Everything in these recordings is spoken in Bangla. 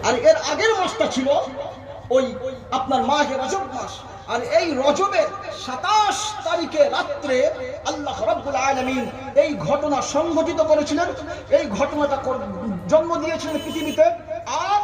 আর এর আগের মাসটা ছিল ওই আপনার মাহে রজব মাস। আর এই রজবের 27 তারিখে রাত্রে আল্লাহ রাব্বুল আলামিন এই ঘটনা সংঘটিত করেছিলেন। এই ঘটনাটা জন্ম দিয়েছিলেন পৃথিবীতে। আর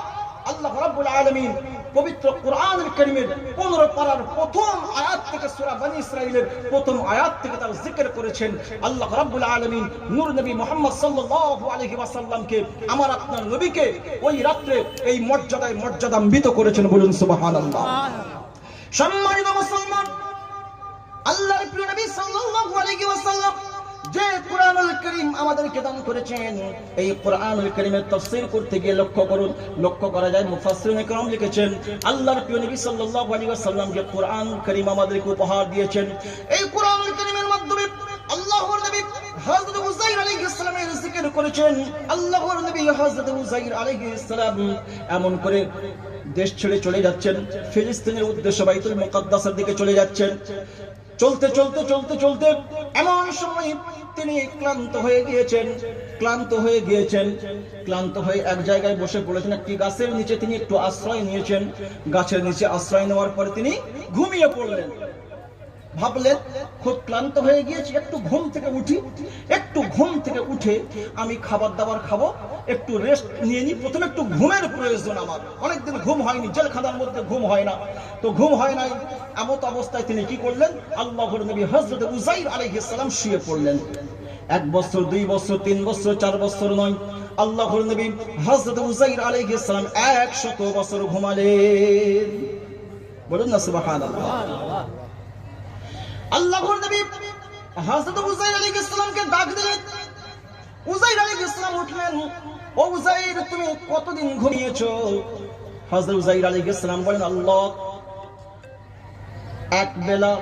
আল্লাহ রাব্বুল আলামিন পবিত্র কোরআনুল কারীমের 15 পারার প্রথম আয়াত থেকে সূরা বনী ইসরাঈলের প্রথম আয়াত থেকে তার জিকির করেছেন। আল্লাহ রাব্বুল আলামিন নূর নবী মুহাম্মদ সাল্লাল্লাহু আলাইহি ওয়াসাল্লামকে, আমার আপনার নবীকে ওই রাত্রে এই মর্যাদান্বিত করেছেন। বলুন সুবহানাল্লাহ। সম্মানিত মুসলমান, আল্লাহর প্রিয় নবী সাল্লাল্লাহু আলাইহি ওয়াসাল্লাম যে কোরআনুল কারীম আমাদেরকে দান করেছেন, এই কোরআনুল কারীমের তাফসীর করতে গিয়ে লক্ষ্য করা যায় মুফাসসিরিনে কেরাম লিখেছেন আল্লাহর প্রিয় নবী সাল্লাল্লাহু আলাইহি ওয়াসাল্লাম যে কোরআনুল কারীম আমাদেরকে উপহার দিয়েছেন, এই কোরআনুল কারীমের মাধ্যমে আল্লাহর নবী হযরত উযাইর আলাইহিস সালামের জিকির করেছেন। আল্লাহর নবী হযরত উযাইর আলাইহিস সালাম এমন করে দেশ ছেড়ে চলে যাচ্ছেন, ফিলিস্তিনের উদ্দেশ্যে বাইতুল মুকাদ্দাসের দিকে চলে যাচ্ছেন। চলতে এমন সময় তিনি ক্লান্ত হয়ে এক জায়গায় বসে পড়েছেন। একটি গাছের নিচে তিনি একটু আশ্রয় নিয়েছেন। গাছের নিচে আশ্রয় নেওয়ার পরে তিনি ঘুমিয়ে পড়লেন। ভাবলেন খুব ক্লান্ত হয়ে গিয়েছি, একটু ঘুম থেকে উঠে আমি খাবার দাবার খাবো, একটু রেস্ট নিয়ে নিই। প্রথমে একটু ঘুমের প্রয়োজন, আমার অনেকদিন ঘুম হয়নি, জেলখানার মধ্যে ঘুম হয় না, তো ঘুম হয় নাই। এমত অবস্থায় তিনি কি করলেন, আল্লাহর নবী হযরত উযাইর আলাইহিস সালাম শুয়ে পড়লেন। 1 বছর 2 বছর 3 বছর 4 বছর নয়, আল্লাহর নবী হযরত উযাইর আলাইহিস সালাম 100 বছর ঘুমালেন। বলুন না সুবহানাল্লাহ। আল্লাহর নবী হযরত উযাইর আলাইহিস সালামকে ডাক দিলেন। উযাইর আলাইহিস সালাম উঠলেন। ও উযাইর, তুমি কতদিন ঘুমিয়েছো? হযরত উযাইর আলাইহিস সালাম বলেন, আল্লাহ, এক বেলা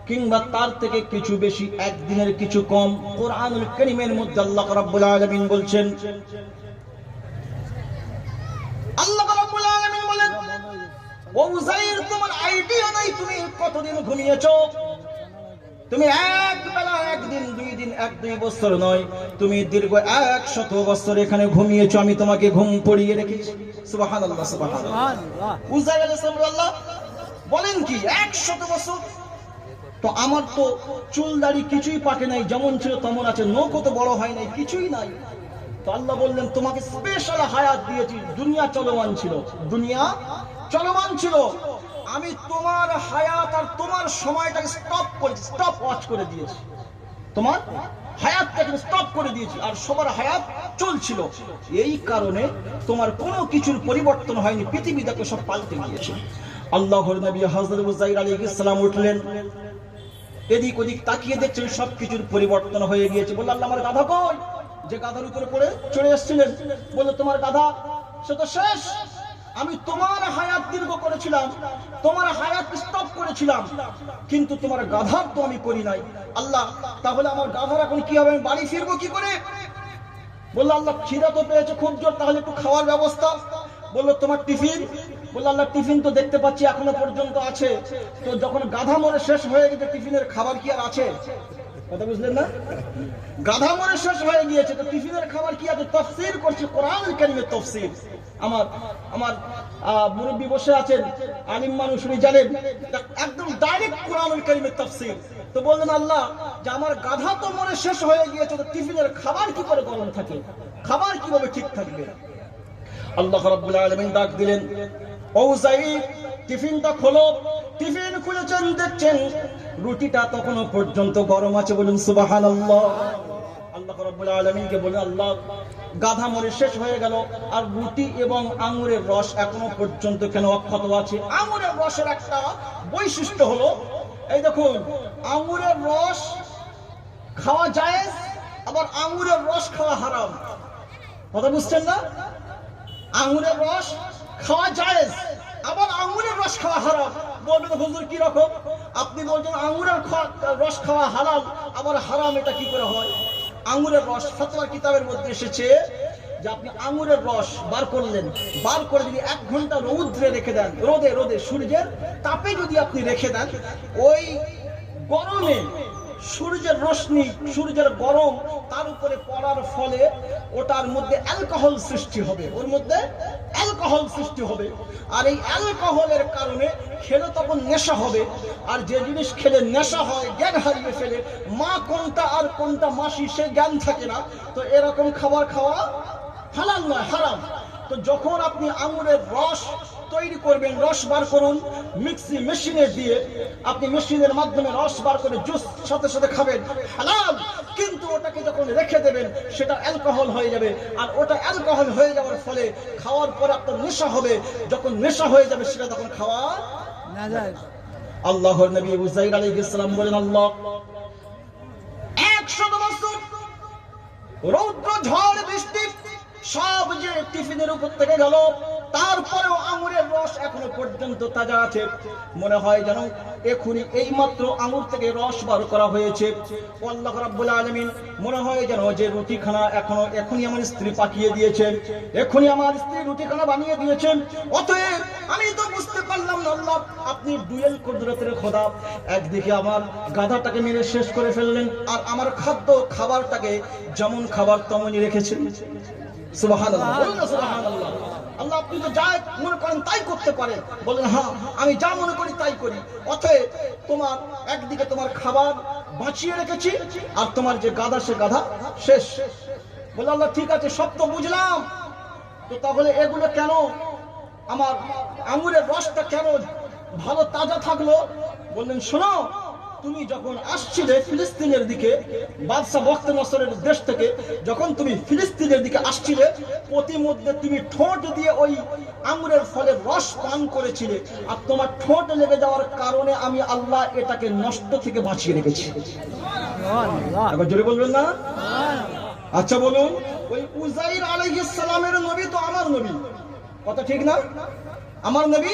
কিংবা তার থেকে কিছু বেশি, একদিনের কিছু কম। কোরআনুল কারীমের মধ্যে আল্লাহ রাব্বুল আলামিন বলছেন, আল্লাহ রাব্বুল আলামিন বলেন, ও উযাইর, তোমার আইডিয়া নাই তুমি কতদিন ঘুমিয়েছো। তুমি এক বেলা, একদিন, 2 দিন, 1-2 বছর নয়, তুমি দীর্ঘ 100 বছর এখানে ঘুমিয়েছো। আমি তোমাকে ঘুম পড়িয়ে রেখেছি। সুবহানাল্লাহ, সুবহানাল্লাহ। উযাইর আলাইহিস সালাম আল্লাহ বলেন কি 100 বছর? তো আমার তো চুল দাড়ি কিছুই পাকে নাই, যেমন ছিল তেমন আছে, নখও তো বড় হয় নাই, কিছুই নাই। তো আল্লাহ বললেন, তোমাকে স্পেশাল হায়াত দিয়েছি। দুনিয়া চলমান ছিল, আমি তোমার হায়াত আর তোমার সময়টাকে স্টপ ওয়াচ করে দিয়েছি। তোমার হায়াতটাকে স্টপ করে দিয়েছি, আর সবার হায়াত চলছিল। এই কারণে তোমার কোনো কিছুর পরিবর্তন হয়নি, পৃথিবীটাকে সব পাল্টে গিয়েছে। আল্লাহর নবী হযরত উযাইর আলাইহিস সালাম উঠলেন, এদিক ওদিক তাকিয়ে দেখছেন সবকিছুর পরিবর্তন হয়ে গিয়েছে। বললেন, আল্লাহ, আমার গাধা কই? যে গাধার উপরে চড়ে এসেছিলেন, বলল, তোমার গাধা সে তো শেষ। আমি তোমার হায়াত দীর্ঘ করেছিলাম, তোমার হায়াত স্টপ করেছিলাম, কিন্তু তোমার গাধার তো আমি করি নাই। আল্লাহ, তাহলে আমার গাধার এখন কি হবে? আমি বাড়ি ফিরবো কি করে? বললো, আল্লাহ, খিদা তো পেয়েছে খুব জোর, তাহলে একটু খাওয়ার ব্যবস্থা। বললো, তোমার টিফিন? বললো, আল্লাহ, টিফিন তো দেখতে পাচ্ছি এখনো পর্যন্ত আছে। তো যখন গাধা মরে শেষ হয়ে গেছে, টিফিনের খাবার কি আর আছে? কথা বুঝলেন না? গাধা মরে শেষ হয়ে গিয়েছে, তো টিফিনের খাবার কি আছে? তাফসীর করছে, কোরআনুল কারীমের তাফসীর। আমার মুরব্বি বসে আছেন, আলিম মানুষ, উনি জানেন একদম ডাইরেক্ট কোরআনুল কারীমের তাফসীর। তো বললেন, আল্লাহ, যে আমার গাধা তো মরে শেষ হয়ে গিয়েছে, তো টিফিনের খাবার কি করে গরম থাকে? খাবার কিভাবে ঠিক থাকবে? আল্লাহ রাব্বুল আলামিন ডাক দিলেন, ও উযাইর, টিফিনটা খোলো। টিফিন খুলেছেন, দেখছেন রুটিটা তখনো পর্যন্ত গরম আছে। বলুন সুবহানাল্লাহ। আল্লাহ রাব্বুল আলামিনকে বলেন, আল্লাহ, গাধা মরে শেষ হয়ে গেল, আর রুটি এবং আঙ্গুরের রস এখনো পর্যন্ত কেন অক্ষত আছে? আঙ্গুরের রসের একটা বৈশিষ্ট্য হলো, এই দেখুন, আঙ্গুরের রস খাওয়া জায়েজ, আবার আঙ্গুরের রস খাওয়া হারাম। কথা বুঝছেন না? আঙ্গুরের রস খাওয়া জায়েজ, আবার আঙ্গুরের রস খাওয়া হারাম। বলবেন, হুজুর কি রকম? আপনি বলছেন আঙ্গুরের রস খাওয়া হালাল, আবার হারাম, এটা কি করে হয়? আঙ্গুরের রস ফতোয়া কিতাবের মধ্যে এসেছে যে আপনি আঙ্গুরের রস বার করলেন, বার করে যদি 1 ঘন্টা রৌদ্রে রেখে দেন, রোদে সূর্যের তাপে যদি আপনি রেখে দেন, ওই গরমে সূর্যের রশ্মি, সূর্যের গরম তার উপরে পড়ার ফলে ওটার মধ্যে অ্যালকোহল সৃষ্টি হবে, ওর মধ্যে অ্যালকোহল সৃষ্টি হবে, আর এই অ্যালকোহলের কারণে খেলে তখন নেশা হবে, আর যে জিনিস খেলে নেশা হয়, জ্ঞান হারিয়ে ফেলে, মা কোনটা আর কোনটা মাসি সে জ্ঞান থাকে না, তো এরকম খাবার খাওয়া হালাল নয়, হারাম। তো যখন আপনি আঙুরের রস তৈরি করবেন, রস বার করুন মিক্সি মেশিনে দিয়ে, আপনি মেশিনের মাধ্যমে রস বার করে জুস সাথে সাথে খাবেন, হালাল। কিন্তু ওটাকে যখন রেখে দেবেন সেটা অ্যালকোহল হয়ে যাবে, আর ওটা অ্যালকোহল হয়ে যাওয়ার ফলে খাওয়ার পরে আপনার নেশা হবে, যখন নেশা হয়ে যাবে সেটা তখন খাওয়া না যায়। আল্লাহর নবী উযাইর আলাইহিস সালাম বলেন, আল্লাহ 100 বছর রৌদ্র ঝড় বৃষ্টি সব যে টিফিনের উপর থেকে গেল, তারপরেও আঙুরের রস এখনো পর্যন্ত তাজা আছে, মনে হয় যেন এখনই এই মাত্র আঙুর থেকে রস বার করা হয়েছে। আল্লাহ রাব্বুল আলামিন মনে হয় যেন যে রুটিখানা এখনই আমার স্ত্রী পাকিয়ে দিয়েছেন, এখনই আমার স্ত্রী রুটিখানা বানিয়ে দিয়েছেন। অতএব আমি তো বুঝতে পারলাম না আল্লাহ আপনি দুয়েল কুদরতের খোদা, একদিকে আমার গাধাটাকে মেরে শেষ করে ফেললেন, আর আমার খাবারটাকে যেমন খাবার তেমনই রেখেছেন। সুবহানাল্লাহ, বলুন না সুবহানাল্লাহ। আল্লাহ আপনি তো যা মনে করেন তাই করতে পারেন। বলেন হ্যাঁ, আমি যা মনে করি তাই করি। অতএব তোমার একদিকে তোমার খাবার বাঁচিয়ে রেখেছি, আর তোমার যে গাধা সে গাধা শেষ। বলে আল্লাহ ঠিক আছে, সব তো বুঝলাম, তো তাহলে এগুলো কেন, আমার আঙুরের রসটা কেন ভালো তাজা থাকলো? বললেন শোনো, তুমি যখন আসছিলে ফিলিস্তিনের দিকে, বাদশা বখতে নসরের দেশ থেকে যখন তুমি ফিলিস্তিনের দিকে আসছিলে, প্রতিমধ্যে তুমি ঠোঁট দিয়ে ওই আঙুরের ফলের রস পান করেছিলে, আর তোমার ঠোঁট লেগে যাওয়ার কারণে আমি আল্লাহ এটাকে নষ্ট থেকে বাঁচিয়ে রেখেছি। একবার জোরে বলবেন না? আচ্ছা বলুন, ওই উযাইর আলাইহিস সালামের নবী তো আমার নবী, কথা ঠিক না? আমার নবী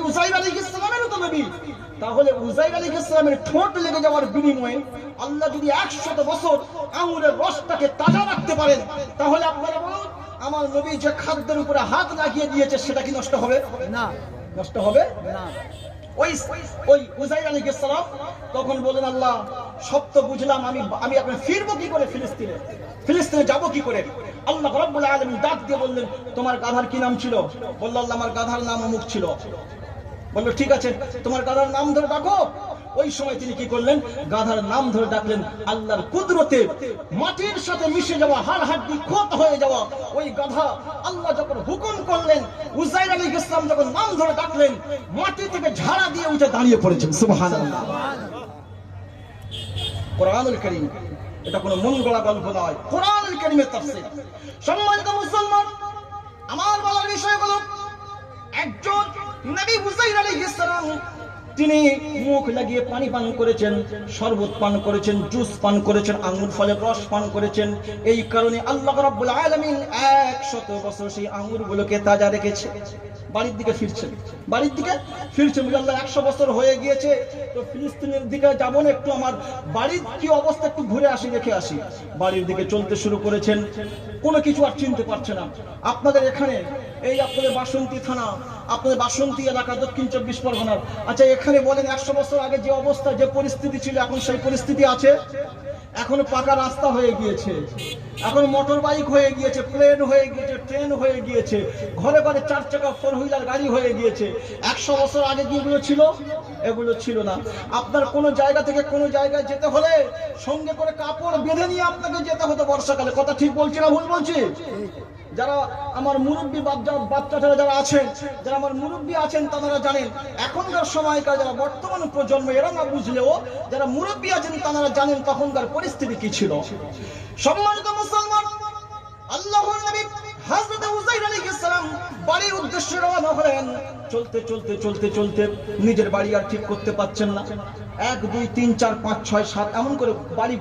উযাইর আলাইহিস সালামেরও তো নবী। তাহলে উযাইর আলাইহিস সালামের ঠোঁট লেগে যাওয়ার বিনিময়ে আল্লাহ যদি 100 বছর আঙুরের রসটাকে তাজা রাখতে পারেন, তাহলে আপনারা বলুন আমার নবী যে খাদ্যের উপরে হাত লাগিয়ে দিয়েছে সেটা কি নষ্ট হবে না? নষ্ট হবে না। ওই উযাইর আলাইহিস সালাম তখন বলেন আল্লাহ সব তো বুঝলাম, আমি এখন ফিরবো কি করে ফিলিস্তিনে যাব কি করে? আল্লাহ রাব্বুল আলামিন ডাক দিয়ে বললেন তোমার গাধার কি নাম ছিল? বলল আল্লাহ আমার গাধার নাম অমুক ছিল। বললো ঠিক আছে, তোমার গাধার নাম ধরে ডাকো। ওই সময় তিনি কি করলেন? গাধার নাম ধরে ডাকলেন। আল্লাহর কুদরতে মাটির সাথে মিশে যাওয়া, হাড় হাড্ডি ক্ষত হয়ে যাওয়া ওই গাধা, আল্লাহ যখন হুকুম করলেন, উযাইর আলাইহিস সালাম যখন নাম ধরে ডাকলেন, মাটি থেকে ঝাড়া দিয়ে উঠে দাঁড়িয়ে পড়েছেন। সুবহানাল্লাহ। কোরআনুল কারীম, এটা কোনো মন গড়া গল্প নয়, কোরআনুল কারীমের তাফসীর। সম্মানিত মুসলমান, আমার বলার বিষয় হলো একজন নবী উযাইর আলাইহিস সালাম, তিনি মুখ লাগিয়ে পানি পান করেছেন, শরবত পান করেছেন, জুস পান করেছেন, আঙ্গুর ফলের রস পান করেছেন। এই কারণে আল্লাহ রাব্বুল আলামিন 100 বছর সেই আঙ্গুরগুলোকে তাজা রেখেছে। বাড়ির দিকে ফিরছেন আল্লাহ 100 বছর হয়ে গিয়েছে, তো ফিলিস্তিনের দিকে যাব না, একটু আমার বাড়ির কি অবস্থা একটু ঘুরে আসি, দেখে আসি। বাড়ির দিকে চলতে শুরু করেছেন, কোনো কিছু আর চিনতে পারছে না। আপনাদের এখানে এই আপনাদের বাসন্তী থানা, আপনাদের বাসন্তী এলাকা, দক্ষিণ 24 পরগনার, আচ্ছা এখানে বলেন 100 বছর আগে যে অবস্থা, যে পরিস্থিতি ছিল, এখন সেই পরিস্থিতি আছে? এখন পাকা রাস্তা হয়ে গিয়েছে, এখন মোটর বাইক হয়ে গিয়েছে, প্লেন হয়ে গিয়েছে, ট্রেন হয়ে গিয়েছে, ঘরে ঘরে 4 চাকা 4 হুইলার গাড়ি হয়ে গিয়েছে। 100 বছর আগে কি এগুলো ছিল? এগুলো ছিল না। আপনার কোনো জায়গা থেকে কোনো জায়গায় যেতে হলে সঙ্গে করে কাপড় বেঁধে নিয়ে আপনাকে যেতে হতো বর্ষাকালে। কথা ঠিক বলছি না ভুল বলছি? যারা আমার মুরব্বী বাচ্চারা যারা আছেন, যারা আমার মুরব্বী আছেন, তারা জানেন এখনকার সময়কার যারা বর্তমান প্রজন্ম, এরা না বুঝলেও যারা মুরব্বী আছেন তারা জানেন তখনকার পরিস্থিতি কি ছিল। সম্মানিত মুসলমান, আল্লাহর নবী হযরত উযাইর আলাইহিস সালাম বাড়ির উদ্দেশ্যে রওনা হলেন। চলতে নিজের বাড়ি আর ঠিক করতে পারছেন না। 1 2 3 4 5 6 7 এমন করে বাড়ি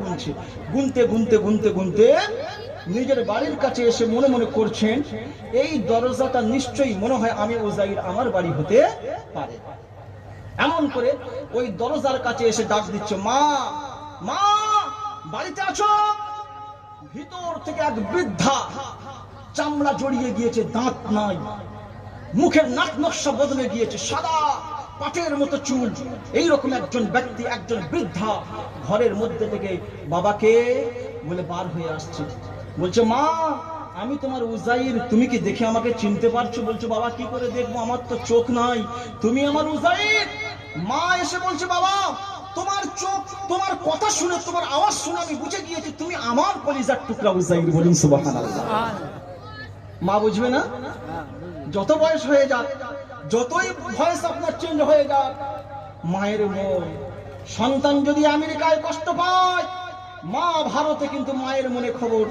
গুনতে নিজের বাড়ির কাছে এসে মনে মনে করছেন, এই দরজাটা নিশ্চয়ই মনে হয় আমি উযাইর আমার বাড়ি হতে পারে। এমন করে ওই দরজার কাছে এসে ডাক দিচ্ছে, মা মা বাড়িতে আছো? ভিতর থেকে এক বৃদ্ধা, চামড়া জড়িয়ে গিয়েছে, দাঁত নাই, মুখের নাক নকশা বদলে গিয়েছে, সাদা পাটের মতো চুল, এইরকম একজন ব্যক্তি, একজন বৃদ্ধা ঘরের মধ্যে থেকে বাবাকে বলে বার হয়ে আসছে। বলছে, মা আমি তোমার উজাইর, তুমি কি দেখে আমাকে চিনতে পারছো? বলছো বাবা কি করে দেখবো, আমার তো চোখ নাই, তুমি আমার উজাইর। মা এসে বলছে বাবা তোমার চোখ, তোমার কথা শুনে, তোমার আওয়াজ শুনে আমি বুঝে গিয়েছি তুমি আমার কলিজার টুকরা উজাইর। বলুন সুবহানাল্লাহ। মা বুঝবে না? যত বয়স হয়ে যাক, যতই ভয়েস আপনার চেঞ্জ হয়ে যাক, মায়ের মন, সন্তান যদি আমেরিকায় কষ্ট পায়, মা ভারতে কিন্তু মায়ের মনে খবর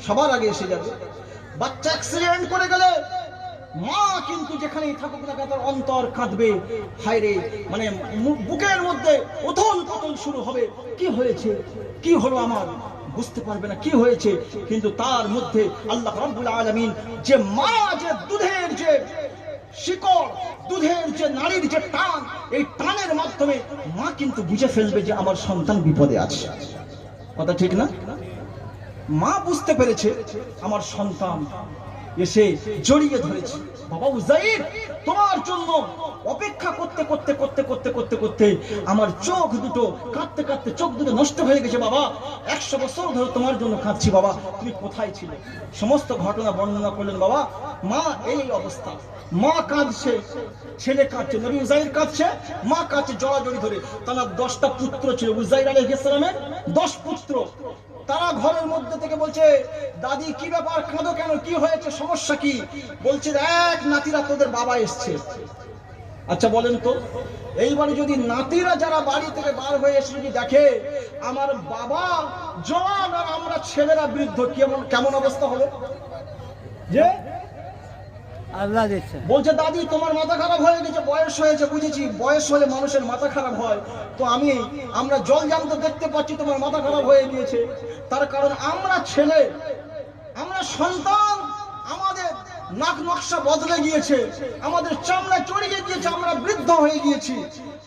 সবার আগে এসে যাবে। বাচ্চা অ্যাক্সিডেন্ট করে গেলে মা কিন্তু যেখানেই থাকুক না কেন তার অন্তর কাঁদবে, হায় রে, মানে বুকের মধ্যে উথল পাথল শুরু হবে। কি হয়েছে, কি হলো আমার, বুঝতে পারবে না কি হয়েছে, কিন্তু তার মধ্যে আল্লাহ রাব্বুল আলামিন যে মা, যে দুধের যে শিকড়, দুধের যে নারীর যে টান, এই টানের মাধ্যমে মা কিন্তু বুঝে ফেলবে যে আমার সন্তান বিপদে আছে। কথা ঠিক না? মা বুঝতে পেরেছে আমার সন্তান, এসে জড়িয়ে ধরেছে। বাবা উজাইর, তোমার জন্য অপেক্ষা করতে করতে করতে করতে করতে করতে আমার চোখ দুটো কাঁদতে কাঁদতে চোখ দুটো নষ্ট হয়ে গেছে বাবা। 100 বছর ধরে তোমার জন্য কাঁদছি বাবা, তুমি কোথায় ছিলে? সমস্ত ঘটনা বর্ণনা করলেন বাবা। মা এই অবস্থা, মা কাঁদছে, ছেলে কাঁদছে, নবী উজাইর কাঁদছে, মা কাঁদছে জড়াজড়ি ধরে। তার 10টা পুত্র ছিল, উজাইর আলাইহিস সালামের 10 পুত্র। তারা ঘরের মধ্যে থেকে বলছে দাদি কি ব্যাপার, কাঁদো কেন, কি হয়েছে, সমস্যা কি? বলছে দেখ নাতিরা তোদের বাবা এসছে। আচ্ছা বলেন তো, এইবারে যদি নাতিরা যারা বাড়ি থেকে বার হয়ে এসে যদি দেখে আমার বাবা জওয়ান আর আমরা ছেলেরা বৃদ্ধ, কেমন কেমন অবস্থা হলো? যে আল্লাহ দিচ্ছে, বলছে দাদি তোমার মাথা খারাপ হয়ে গেছে, বয়স হয়েছে, বুঝেছি বয়স হলে মানুষের মাথা খারাপ হয়, তো আমরা জল জানতে দেখতে পাচ্ছি তোমার মাথা খারাপ হয়ে গিয়েছে। তার কারণ আমরা ছেলে, আমরা সন্তান, আমাদের নাক নকশা বদলে গিয়েছে, আমাদের চামড়া চড়িয়ে গিয়েছে, আমরা বৃদ্ধ হয়ে গিয়েছি,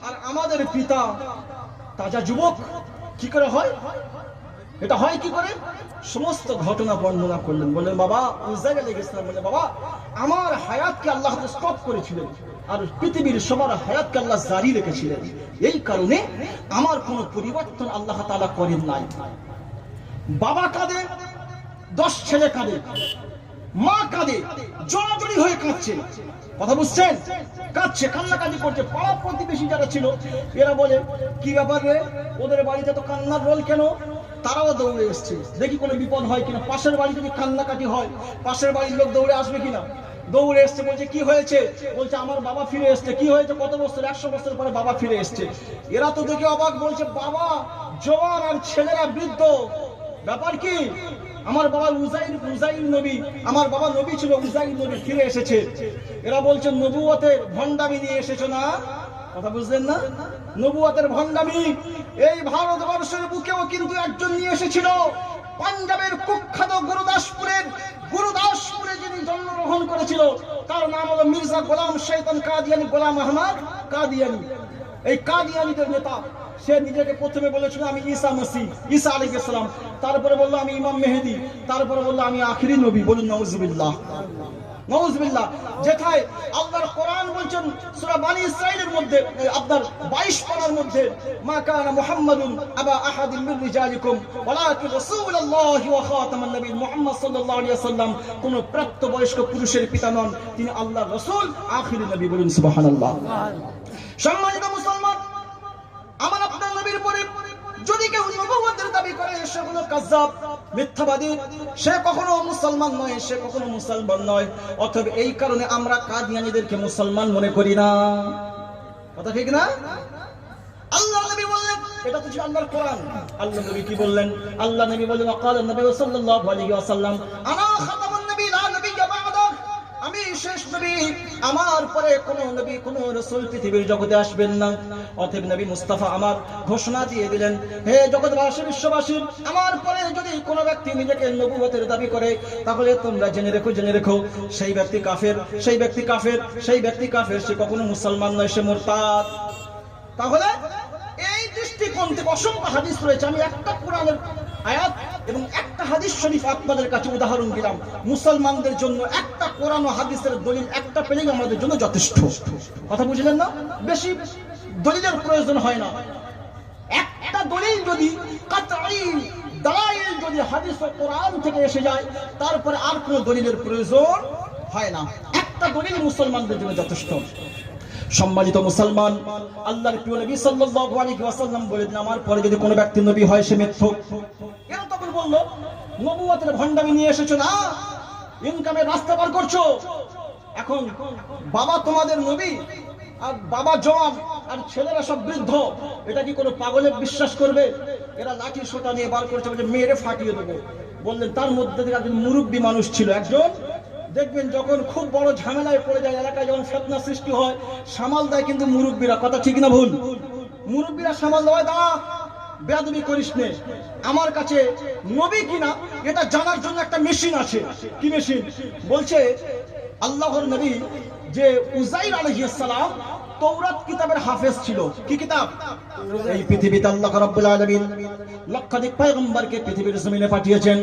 আর আমাদের পিতা তাজা যুবক। কি করে হয় এটা, হয় কি করে? সমস্ত ঘটনা বর্ণনা করলেন। বললেন বাবা উজাইর আলাইহিস সালাম বললেন বাবা আমার হায়াতকে আল্লাহ স্টপ করেছিলেন, আর পৃথিবীর সবার হায়াতকে আল্লাহ জারি রেখেছিলেন। এই কারণে আমার কোনো পরিবর্তন আল্লাহ তাআলা করেন নাই। বাবা কাঁদে, 10 ছেলে কাঁদে, মা কাঁদে, জড়াজড়ি হয়ে কাঁদছে। কথা বুঝছেন? কাঁদছে, কান্নাকাটি করছে। পাড়া প্রতিবেশী যারা ছিল এরা বলে কি ব্যাপার রে, ওদের বাড়িতে তো কান্নার রোল কেন? তারাও দৌড়ে এসছে, দেখি কোনো বিপদ হয় কিনা। পাশের বাড়ি যদি কান্নাকাটি হয়, পাশের বাড়ির লোক দৌড়ে আসবে কিনা। দৌড়ে এসছে, বলছে কি হয়েছে? বলছে আমার বাবা ফিরে এসছে। কি হয়েছে? কত বছর? 100 বছর পরে বাবা ফিরে এসছে। এরা তো দেখে অবাক, বলছে বাবা জওয়ান আর ছেলেরা বৃদ্ধ, ব্যাপার কি? আমার বাবা উজাইর নবী, আমার বাবা নবী ছিল, উজাইর নবী ফিরে এসেছে। এরা বলছে নবুয়তের ভণ্ডামি নিয়ে এসেছো না? কথা বুঝলেন না? নবুয়তের ভণ্ডামি এই ভারতবর্ষের বুকেও কিন্তু একজন নিয়ে এসেছিল। পাঞ্জাবের কুখ্যাত গুরুদাসপুরে যিনি জন্মগ্রহণ করেছিল তার নাম হলো মির্জা গোলাম শয়তান কাদিয়ানি, গোলাম আহমদ কাদিয়ানি। এই কাদিয়ানিদের নেতা। সে নিজেকে প্রথমে বলেছিল আমি ঈসা মসিহ, ঈসা আলাইহিস সালাম, তারপরে বলল আমি ইমাম মেহেদী, তারপরে বলল আমি আখিরি নবী। বলুন নাউজুবিল্লাহ, নাউজুবিল্লাহ। যেথায় আল্লাহর কোরআন বলছেন সূরা বনী ইসরাঈলের মধ্যে আপনার 22 পারার মধ্যে মা কানা মুহাম্মাদুন আবা আহাদিন মিন রিজালিকুম ওয়ালাকিন রাসূলুল্লাহি ওয়া খাতামান নবী, মুহাম্মদ সাল্লাল্লাহু আলাইহি ওয়াসাল্লাম কোন প্রাপ্তবয়স্ক পুরুষের পিতা নন, তিনি আল্লাহর রাসূল, আখিরি নবী। বলুন সুবহানাল্লাহ। সম্মানিত মুসলমান, আমার আপনার নবীর পরে যদি কেউ নবুয়তের দাবি করে সে হলো কাযযাব, মিথ্যাবাদী, সে কখনো মুসলমান নয়, সে কখনো মুসলমান নয়। অতএব এই কারণে আমরা কাদিয়ানীদেরকে মুসলমান মনে করি না। কথা ঠিক না? আল্লাহ নবী বললেন, এটা তো ছিল আল্লাহর কোরআন। আল্লাহ নবী কি বললেন? আল্লাহ নবী বললেন ওয়াকালা নবী সাল্লাল্লাহু আলাইহি ওয়াসাল্লাম আনা খাতামুন নবী লা নবিয়্যা বা'দা, আমি শেষ নবী, আমার পরে কোন নবী কোন রাসূল পৃথিবীর জগতে আসবেন না। অতএব নবী মুস্তাফা আমার ঘোষণা দিয়ে দিলেন, হে জগৎবাসী, বিশ্ববাসী, আমার পরে যদি কোন ব্যক্তি নিজেকে নবুয়তের দাবি করে তাহলে তোমরা জেনে রেখো সেই ব্যক্তি কাফের, সেই ব্যক্তি কাফের, সেই ব্যক্তি কাফের, সে কখনো মুসলমান নয়, সে মুরতাদ। তাহলে এই দৃষ্টিকোণ থেকে অসংখ্য হাদিস রয়েছে। আমি একটা কোরআনের আয়াত এবং একটা হাদিস শরীফ আপনাদের কাছে উদাহরণ দিলাম। মুসলমানদের জন্য একটা কোরআন ও হাদিসের দলিল একটা পেলেই আমাদের জন্য যথেষ্ট। কথা বুঝলেন না? বেশি দলিলের প্রয়োজন হয় না। একটা দলিল যদি কাতঈ দালাইল যদি হাদিস ও কোরআন থেকে এসে যায়, তারপরে আর কোনো দলিলের প্রয়োজন হয় না। একটা দলিল মুসলমানদের জন্য যথেষ্ট। সম্মানিত মুসলমান, আল্লাহর প্রিয় নবী সাল্লাল্লাহু আলাইহি ওয়াসাল্লাম বলেছেন, আমার পরে যদি কোনো ব্যক্তি নবী হয় সে মিথ্যুক। এরা তখন বলল, নবুয়তের ভণ্ডামি নিয়ে এসেছো না, ইনকামের রাস্তা পার করছো। এখন বাবা তোমাদের নবী আর বাবা জওয়ান আর ছেলেরা সব বৃদ্ধ, এটা কি কোনো পাগলের বিশ্বাস করবে? এরা লাঠি সোটা নিয়ে বার করছে, বলে মেরে ফাটিয়ে দেবো। বললেন তার মধ্যে থেকে একজন মুরব্বী মানুষ ছিল, একজন দেখবেন যখন খুব বড় ঝামেলায় পড়ে যায়, এলাকায় যখন ফেতনা সৃষ্টি হয়, সামাল দেয় কিন্তু মুরব্বীরা। কথা ঠিক না ভুল? মুরব্বীরা সামাল দেওয়ায়, দাঁড়া বেয়াদবি করিস নে, আমার কাছে নবী কিনা এটা জানার জন্য একটা মেশিন আছে। কি মেশিন? বলছে আল্লাহর নবী যে উজাইর আলাইহিস সালাম তওরাত কিতাবের হাফেজ ছিল। কি কিতাব? এই পৃথিবীতে আল্লাহ রাব্বুল আলামিন লক্ষাধিক পয়গম্বরকে পৃথিবীর জমিনে পাঠিয়েছেন,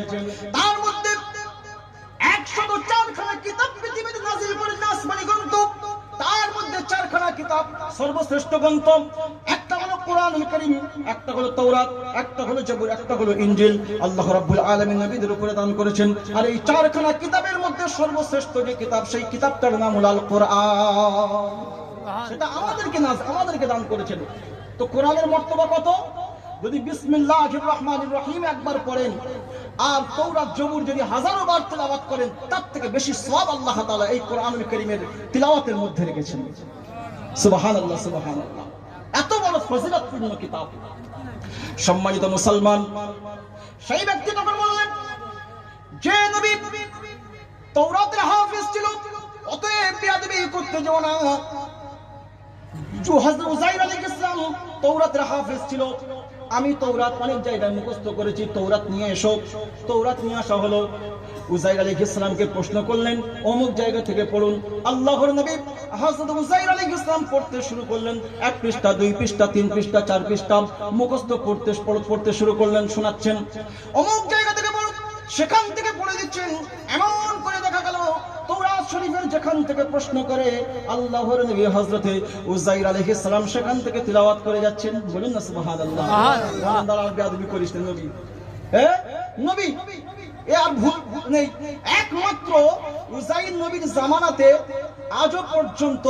তার মধ্যে 104 খানা কিতাব পৃথিবীতে নাযিল করেছেন আসমানি গ্রন্থ। তার মধ্যে 4 খানা কিতাব সর্বশ্রেষ্ঠ গ্রন্থ। একটা হলো কোরআনুল কারীম, একটা হলো তাওরাত, একটা হলো জবুর, একটা হলো ইনজিল। আল্লাহ রাব্বুল আলামিন নবীদের উপরে দান করেছেন। আর এই 4 খানা কিতাবের মধ্যে সর্বশ্রেষ্ঠ যে কিতাব, সেই কিতাবটার নাম হলো আল কোরআন। সেটা আমাদেরকে দান করেছেন। তো কোরআনের মর্তবা কত? যদি বিসমিল্লাহির রহমানির রহিম একবার পড়েন আর তাওরাত জবুর যদি হাজারো বার তেলাওয়াত করেন, তার থেকে বেশি সওয়াব আল্লাহ তাআলা এই কোরআনুল কারীমের তিলাওয়াতের মধ্যে রেখেছেন। সুবহানাল্লাহ, সুবহানাল্লাহ, এত বড় ফজিলতপূর্ণ কিতাব। সম্মানিত মুসলমান, সেই ব্যক্তি তখন বললেন, যে নবী তাওরাতের হাফেজ ছিল, অতএব বেয়াদবি করতে যাও না। হযরত উজাইর আলাইহিস সালাম তাওরাতের হাফেজ ছিল। আমি তাওরাত অনেক জায়গায় মুখস্থ করেছি, তাওরাত নিয়ে এসো। তাওরাত নিয়ে আসা হলো। উজাইর আলাইহিস সালামকে প্রশ্ন করলেন, অমুক জায়গা থেকে পড়ুন। আল্লাহর নবী হযরত উজাইর আলাইহিস সালাম পড়তে শুরু করলেন। 1 পৃষ্ঠা, 2 পৃষ্ঠা, 3 পৃষ্ঠা, 4 পৃষ্ঠা মুখস্থ পড়তে শুরু করলেন, শোনাচ্ছেন। অমুক জায়গা থেকে পড়ুন, সেখান থেকে পড়ে দিচ্ছেন। এমন করে দেখা গেল তাওরাত শরীফের যেখান থেকে প্রশ্ন করে আল্লাহর নবী হযরতে উজাইর আলাইহিস সালাম সেখান থেকে তিলাওয়াত করে যাচ্ছেন। বলুন না সুবহানাল্লাহ। সুবহানাল্লাহ। বেয়াদবি করিস না নবী, নবী এ আর ভুল নেই। একমাত্র উজাইর নবীর জামানাতে আজও পর্যন্ত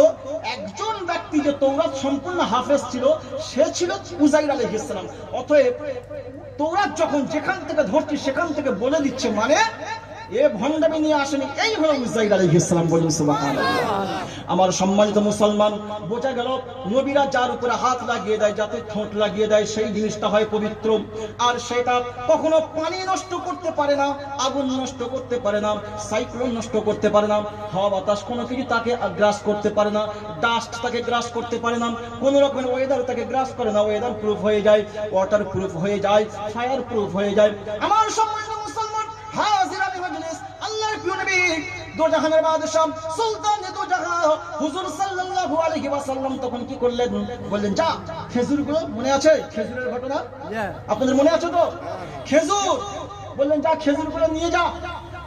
একজন ব্যক্তি যে তাওরাত সম্পূর্ণ হাফেজ ছিল, সে ছিল উজাইর আলাইহিস সালাম। অতএব তাওরাত যখন যেখান থেকে ধরছি সেখান থেকে বলে দিচ্ছে, মানে এ ভণ্ডামি নিয়ে আসেনি। এই হলো উজাইর আলাইহিস সালাম। বলুন সুবহানাল্লাহ। আমার সম্মানিত মুসলমান, বোঝা গেল নবীরা যার উপরে হাত লাগিয়ে দেয়, যাতে ঠোঁট লাগিয়ে দেয়, সেই জিনিসটা হয় পবিত্র। আর সেটা কখনো পানি নষ্ট করতে পারে না, আগুন নষ্ট করতে পারে না, সাইক্লোন নষ্ট করতে পারে না, হাওয়া বাতাস কোনো কিছু তাকে গ্রাস করতে পারে না, ডাস্ট তাকে গ্রাস করতে পারে না, কোনো রকমের ওয়েদার তাকে গ্রাস করে না। ওয়েদার প্রুফ হয়ে যায়, ওয়াটার প্রুফ হয়ে যায়, ফায়ার প্রুফ হয়ে যায়। আমার সম্মানিত মুসলমান, হাজিরা মাজলিস, আল্লাহর প্রিয় নবী দোজাহানের বাদশা সুলতান দোজাহা হুজুর সাল্লাল্লাহু আলাইহি ওয়াসাল্লাম তখন কি করলেন? বললেন, যা খেজুরগুলো, মনে আছে খেজুরের ঘটনা? আপনাদের মনে আছে তো? খেজুর বললেন, যা খেজুরগুলো নিয়ে যা।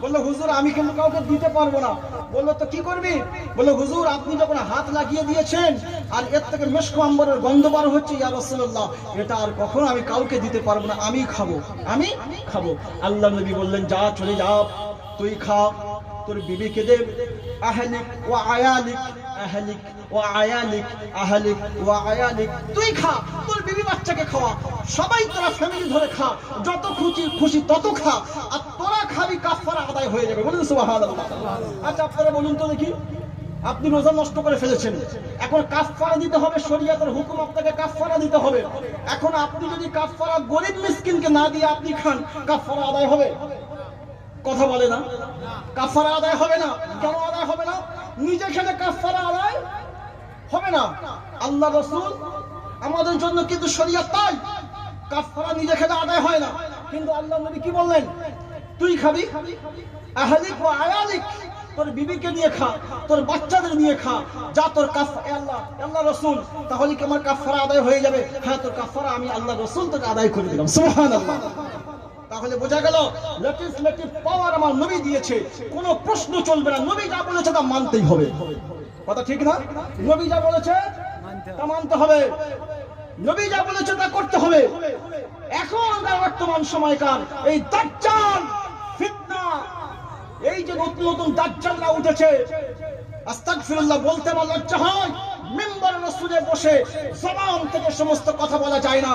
বললো, হুজুর আমি কিন্তু কাউকে দিতে পারবো না। বললো, তো কি করবি? বললো, হুজুর আপনি যখন হাত লাগিয়ে দিয়েছেন আর এর থেকে মিশক আম্বরের গন্ধ বার হচ্ছে, ইয়া রাসূলুল্লাহ, এটা আর কখনো আমি কাউকে দিতে পারবো না, আমি খাবো। আল্লাহ নবী বললেন, যা চলে যা, তুই খা, তোর বিবিকে দে। আহলিক ওয়া আয়ালিক, আহলিক ওয়া আয়ালিক, আহলিক ওয়া আয়ালিক, তুই খা, তোর বিবি বাচ্চাকে খাওয়া, সবাই তোরা ফ্যামিলি ধরে খা, যত খুশি তত খা, আর তোরা খাবি, কাফারা আদায় হয়ে যাবে। বলুন সুবহানাল্লাহ। আচ্ছা আপনারা বলুন তো দেখি, আপনি রোজা নষ্ট করে ফেলেছেন, এখন কাফারা দিতে হবে, শরীয়তের হুকুম আপনাকে কাফারা দিতে হবে। এখন আপনি যদি কাফারা গরিব মিসকিনকে না দিয়ে আপনি খান, কাফারা আদায় হবে? কথা বলে না, কাফারা আদায় হবে না। কেন আদায় হবে না? নিজে খেলে কাফারা আদায় হবে না। আল্লাহ রাসূল আমাদের জন্য কিন্তু শরীয়ত তাই, কাফারা নিজে খেলে আদায় হয় না। কিন্তু আল্লাহ নবী কি বললেন? তুই খাবি, আহলিক ওয়া আয়ালিক, তোর বিবিকে নিয়ে খা, তোর বাচ্চাদের নিয়ে খা, যা তোর কাফারা। আল্লাহ রাসূল, তাহলে কি আমার কাফারা আদায় হয়ে যাবে? হ্যাঁ, তোর কাফারা আমি আল্লাহ রাসূল তোকে আদায় করে দিলাম। সুবহানাল্লাহ। তাহলে বোঝা গেল লেজিসলেটিভ পাওয়ার আমার নবী দিয়েছে, কোনো প্রশ্ন চলবে না। নবী যা বলেছে তা মানতেই হবে। কথা ঠিক না? নবী যা বলেছে তা মানতে হবে, নবী যা বলেছে তা করতে হবে। এখনকার বর্তমান সময়কার এই দাজ্জাল ফিতনা, এই যে নতুন নতুন দাজ্জালরা উঠেছে, আস্তাগফিরুল্লাহ বলতে আমার লজ্জা হয়। মিম্বরে রাসূলে বসে জবান থেকে সমস্ত কথা বলা যায় না।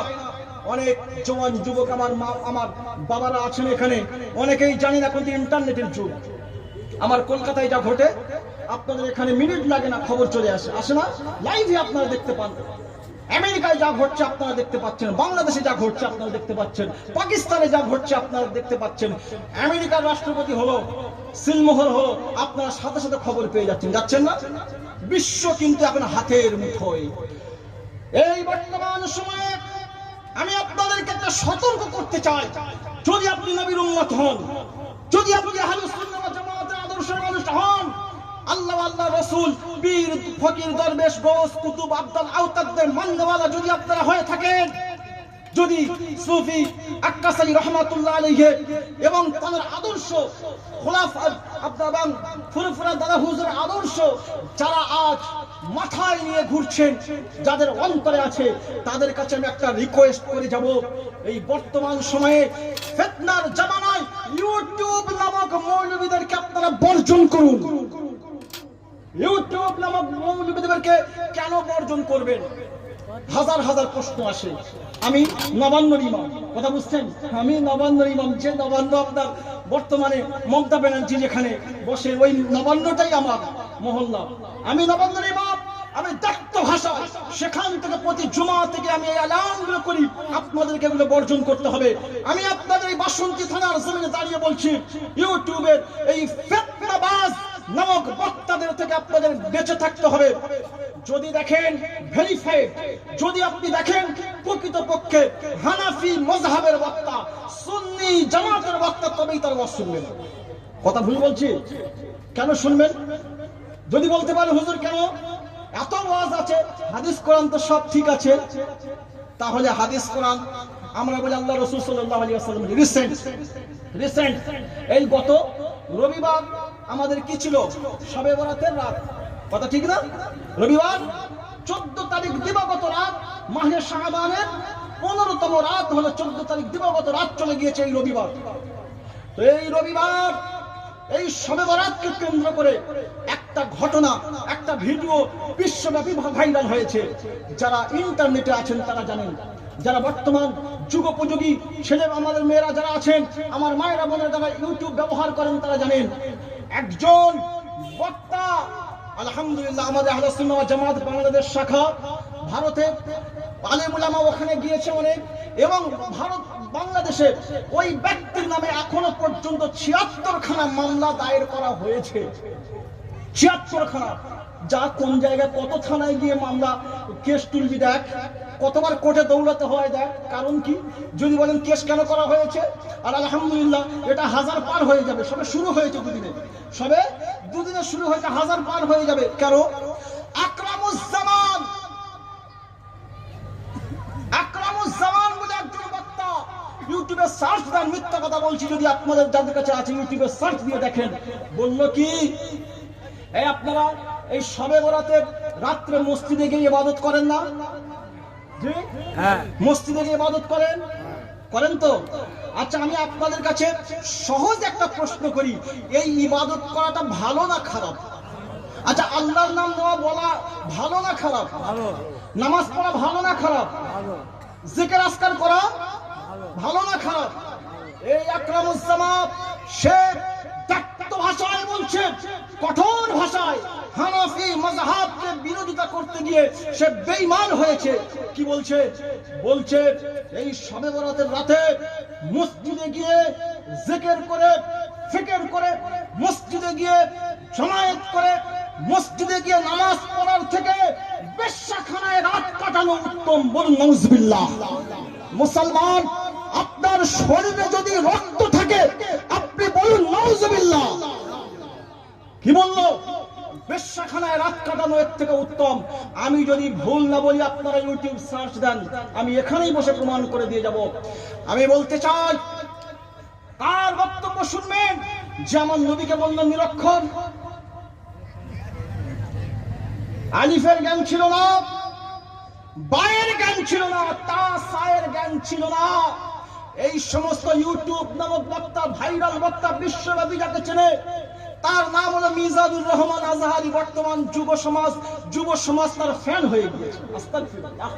অনেক জওয়ান যুবক আমার মা আমার বাবারা আছেন এখানে, অনেকেই জানেন এখন তো ইন্টারনেটের যুগ। আমার কলকাতায় যা ঘটে আপনাদের এখানে মিনিট লাগে না, খবর চলে আসে না, লাইভে আপনারা দেখতে পান। আমেরিকায় যা ঘটছে আপনারা দেখতে পাচ্ছেন, বাংলাদেশে যা ঘটছে আপনারা দেখতে পাচ্ছেন, পাকিস্তানে যা ঘটছে আপনারা দেখতে পাচ্ছেন। আমেরিকার রাষ্ট্রপতি হলো, সিলমোহর হলো, আপনারা সাথে সাথে খবর পেয়ে যাচ্ছেন না? বিশ্ব কিন্তু এখন হাতের মুঠোয়। এই বর্তমান সময়ে আমি আপনাদেরকে একটা সতর্ক করতে চাই, যদি আপনি নবীর উম্মত হন, যদি আপনি আহলুস সুন্নাহ ওয়াল জামাতের আদর্শের মানুষ হন, আল্লাহ আল্লাহ রাসূল পীর ফকির দরবেশ গৌস কুতুব আব্দুল আউতাদদের মাননেওয়ালা যদি আপনারা হয়ে থাকেন, যদি সুফি আক্কাস আলী রহমাতুল্লাহ আলাইহি এবং তাদের আদর্শ খোলাফা আব্দাবান ফুরফুরা দাদা হুজুর আদর্শ যারা আজ মাথায় নিয়ে ঘুরছেন, যাদের অন্তরে আছে, তাদের কাছে আমি একটা রিকোয়েস্ট করে যাব, এই বর্তমান সময়ে ফিতনার জামানায় ইউটিউব নামক মৌলবীদেরকে আপনারা বর্জন করুন। ইউটিউব নামক মৌলবীদেরকে কেন বর্জন করবেন? হাজার হাজার প্রশ্ন আসে। আমি নবান্নর ইমাম, কথা বুঝছেন? আমি নবান্নর ইমাম, যে নবান্ন আপনার বর্তমানে মমতা ব্যানার্জি যেখানে বসে, ওই নবান্নটাই আমার মহল্লা। আমি নবান্নর ইমাম, আমি দায়িত্ব ভাষা সেখান থেকে প্রতি জুমা থেকে আমি এই এলানগুলো করি, আপনাদেরকে এগুলো বর্জন করতে হবে। আমি আপনাদের এই বাসন্তী থানার জমিনে দাঁড়িয়ে বলছি, ইউটিউবের এই ফিতনাবাজ নামক বক্তাদের থেকে আপনাদের বেঁচে থাকতে হবে। যদি দেখেন ভেরিফাইড, যদি আপনি দেখেন প্রকৃতপক্ষে হানাফি মযহাবের বক্তা, সুন্নি জামাতের বক্তা, তবেই তার ওয়াজ শুনবেন। কথা ভুল বলছি? কেন শুনবেন? যদি বলতে পারেন হুজুর কেন এত ওয়াজ আছে, হাদিস কোরআন তো সব ঠিক আছে, তাহলে হাদিস কোরআন আমরা বলি আল্লাহ রাসূল সাল্লাল্লাহু আলাইহি ওয়াসাল্লাম রিসেন্ট এই গত রবিবার আমাদের কি ছিল? শবে বরাতের রাত, কথা ঠিক না? রবিবার 14 তারিখ দিবাগত রাত, মাহে শাবানের 15তম রাত হলো 14 তারিখ দিবাগত রাত চলে গিয়েছে এই রবিবার। তো এই রবিবার এই শবে বরাতকে কেন্দ্র করে একটা ঘটনা, একটা ভিডিও বিশ্বব্যাপী ভাইরাল হয়েছে। যারা ইন্টারনেটে আছেন তারা জানেন, যারা বর্তমান যুগোপযোগী ছেলে আমাদের মেয়েরা যারা আছেন, আমার মায়েরা বোনেরা যারা ইউটিউব ব্যবহার করেন তারা জানেন, একজন বক্তা, আলহামদুলিল্লাহ আমাদের আহলে সুন্নাহ ওয়াল জামাত বাংলাদেশ শাখা, ভারতে আলেম উলামা ওখানে গিয়েছে অনেক, এবং ভারত বাংলাদেশে ওই ব্যক্তির নামে এখনো পর্যন্ত ৭৬ খানা মামলা দায়ের করা হয়েছে। ৭৬ খানা। যা কোন জায়গায় কত থানায় গিয়ে মামলা কেস তুলবি দেখ, কতবার কোর্টে দৌড়াতে হয় দেখ। কারণ কি? যদি বলেন কেস কেন করা হয়েছে, আর আলহামদুলিল্লাহ এটা 1000 পার হয়ে যাবে। সবে শুরু হয়েছে দুদিনে, সবে দুদিনে শুরু হয়েছে, 1000 পার হয়ে যাবে। কেন? আকরামুজ্জামান বলে একজন বক্তা, ইউটিউবে সার্চ দেন, মিথ্যা কথা বলছি, যদি আপনাদের যাদের কাছে আছে ইউটিউবে সার্চ দিয়ে দেখেন, বলল কি এই আপনারা এই শবে বরাতে রাত্রে মসজিদে গিয়ে ইবাদত করেন না? জি হ্যাঁ, মসজিদে গিয়ে ইবাদত করেন তো? আচ্ছা, আমি আপনাদের কাছে সহজ একটা প্রশ্ন করি, এই ইবাদত করাটা ভালো না খারাপ? আচ্ছা, আল্লাহর নাম নেওয়া বলা ভালো না খারাপ? ভালো। নামাজ পড়া ভালো না খারাপ? ভালো। জিকির আজকার করা ভালো না খারাপ? এই আকরামুজ্জামান সে দায়িত্ব ভাষায় বলছে, কঠোর ভাষায় হানাফি মাযহাবকে বিরোধিতা করতে গিয়ে সে বেঈমান হয়েছে। কি বলছে? বলছে এই শবে বরাতের রাতে মসজিদে গিয়ে জিকির করে, ফিকির করে, মসজিদে গিয়ে জামায়াত করে, মসজিদে গিয়ে নামাজ পড়ার থেকে বেশ্যাখানায় রাত কাটানো উত্তম। বলুন নাউজুবিল্লাহ। মুসলমান, আপনার শরীরে যদি রক্ত থাকে আপনি বলুন নাউজুবিল্লাহ। কি বললো? বেশ্যাখানায় রাত কাটানো এর থেকে উত্তম। আমি যদি ভুল না বলি, আপনারা ইউটিউব সার্চ দেন, আমি এখানেই বসে প্রমাণ করে দিয়ে যাব। আমি বলতে চাই, কার বক্তব্য শুনবেন? যে আমার নবীকে বললেন নিরক্ষর, আলিফের জ্ঞান ছিল না, বায়ের জ্ঞান ছিল না, তা সায়ের জ্ঞান ছিল না, এই সমস্ত ইউটিউব নামক বক্তা, ভাইরাল বক্তা, বিশ্বব্যাপী যাকে চেনে, তার নাম হলো মিজানুর রহমান আজহারি। বর্তমান যুব সমাজ তার ফ্যান হয়ে গিয়েছে। আস্তাগফিরুল্লাহ।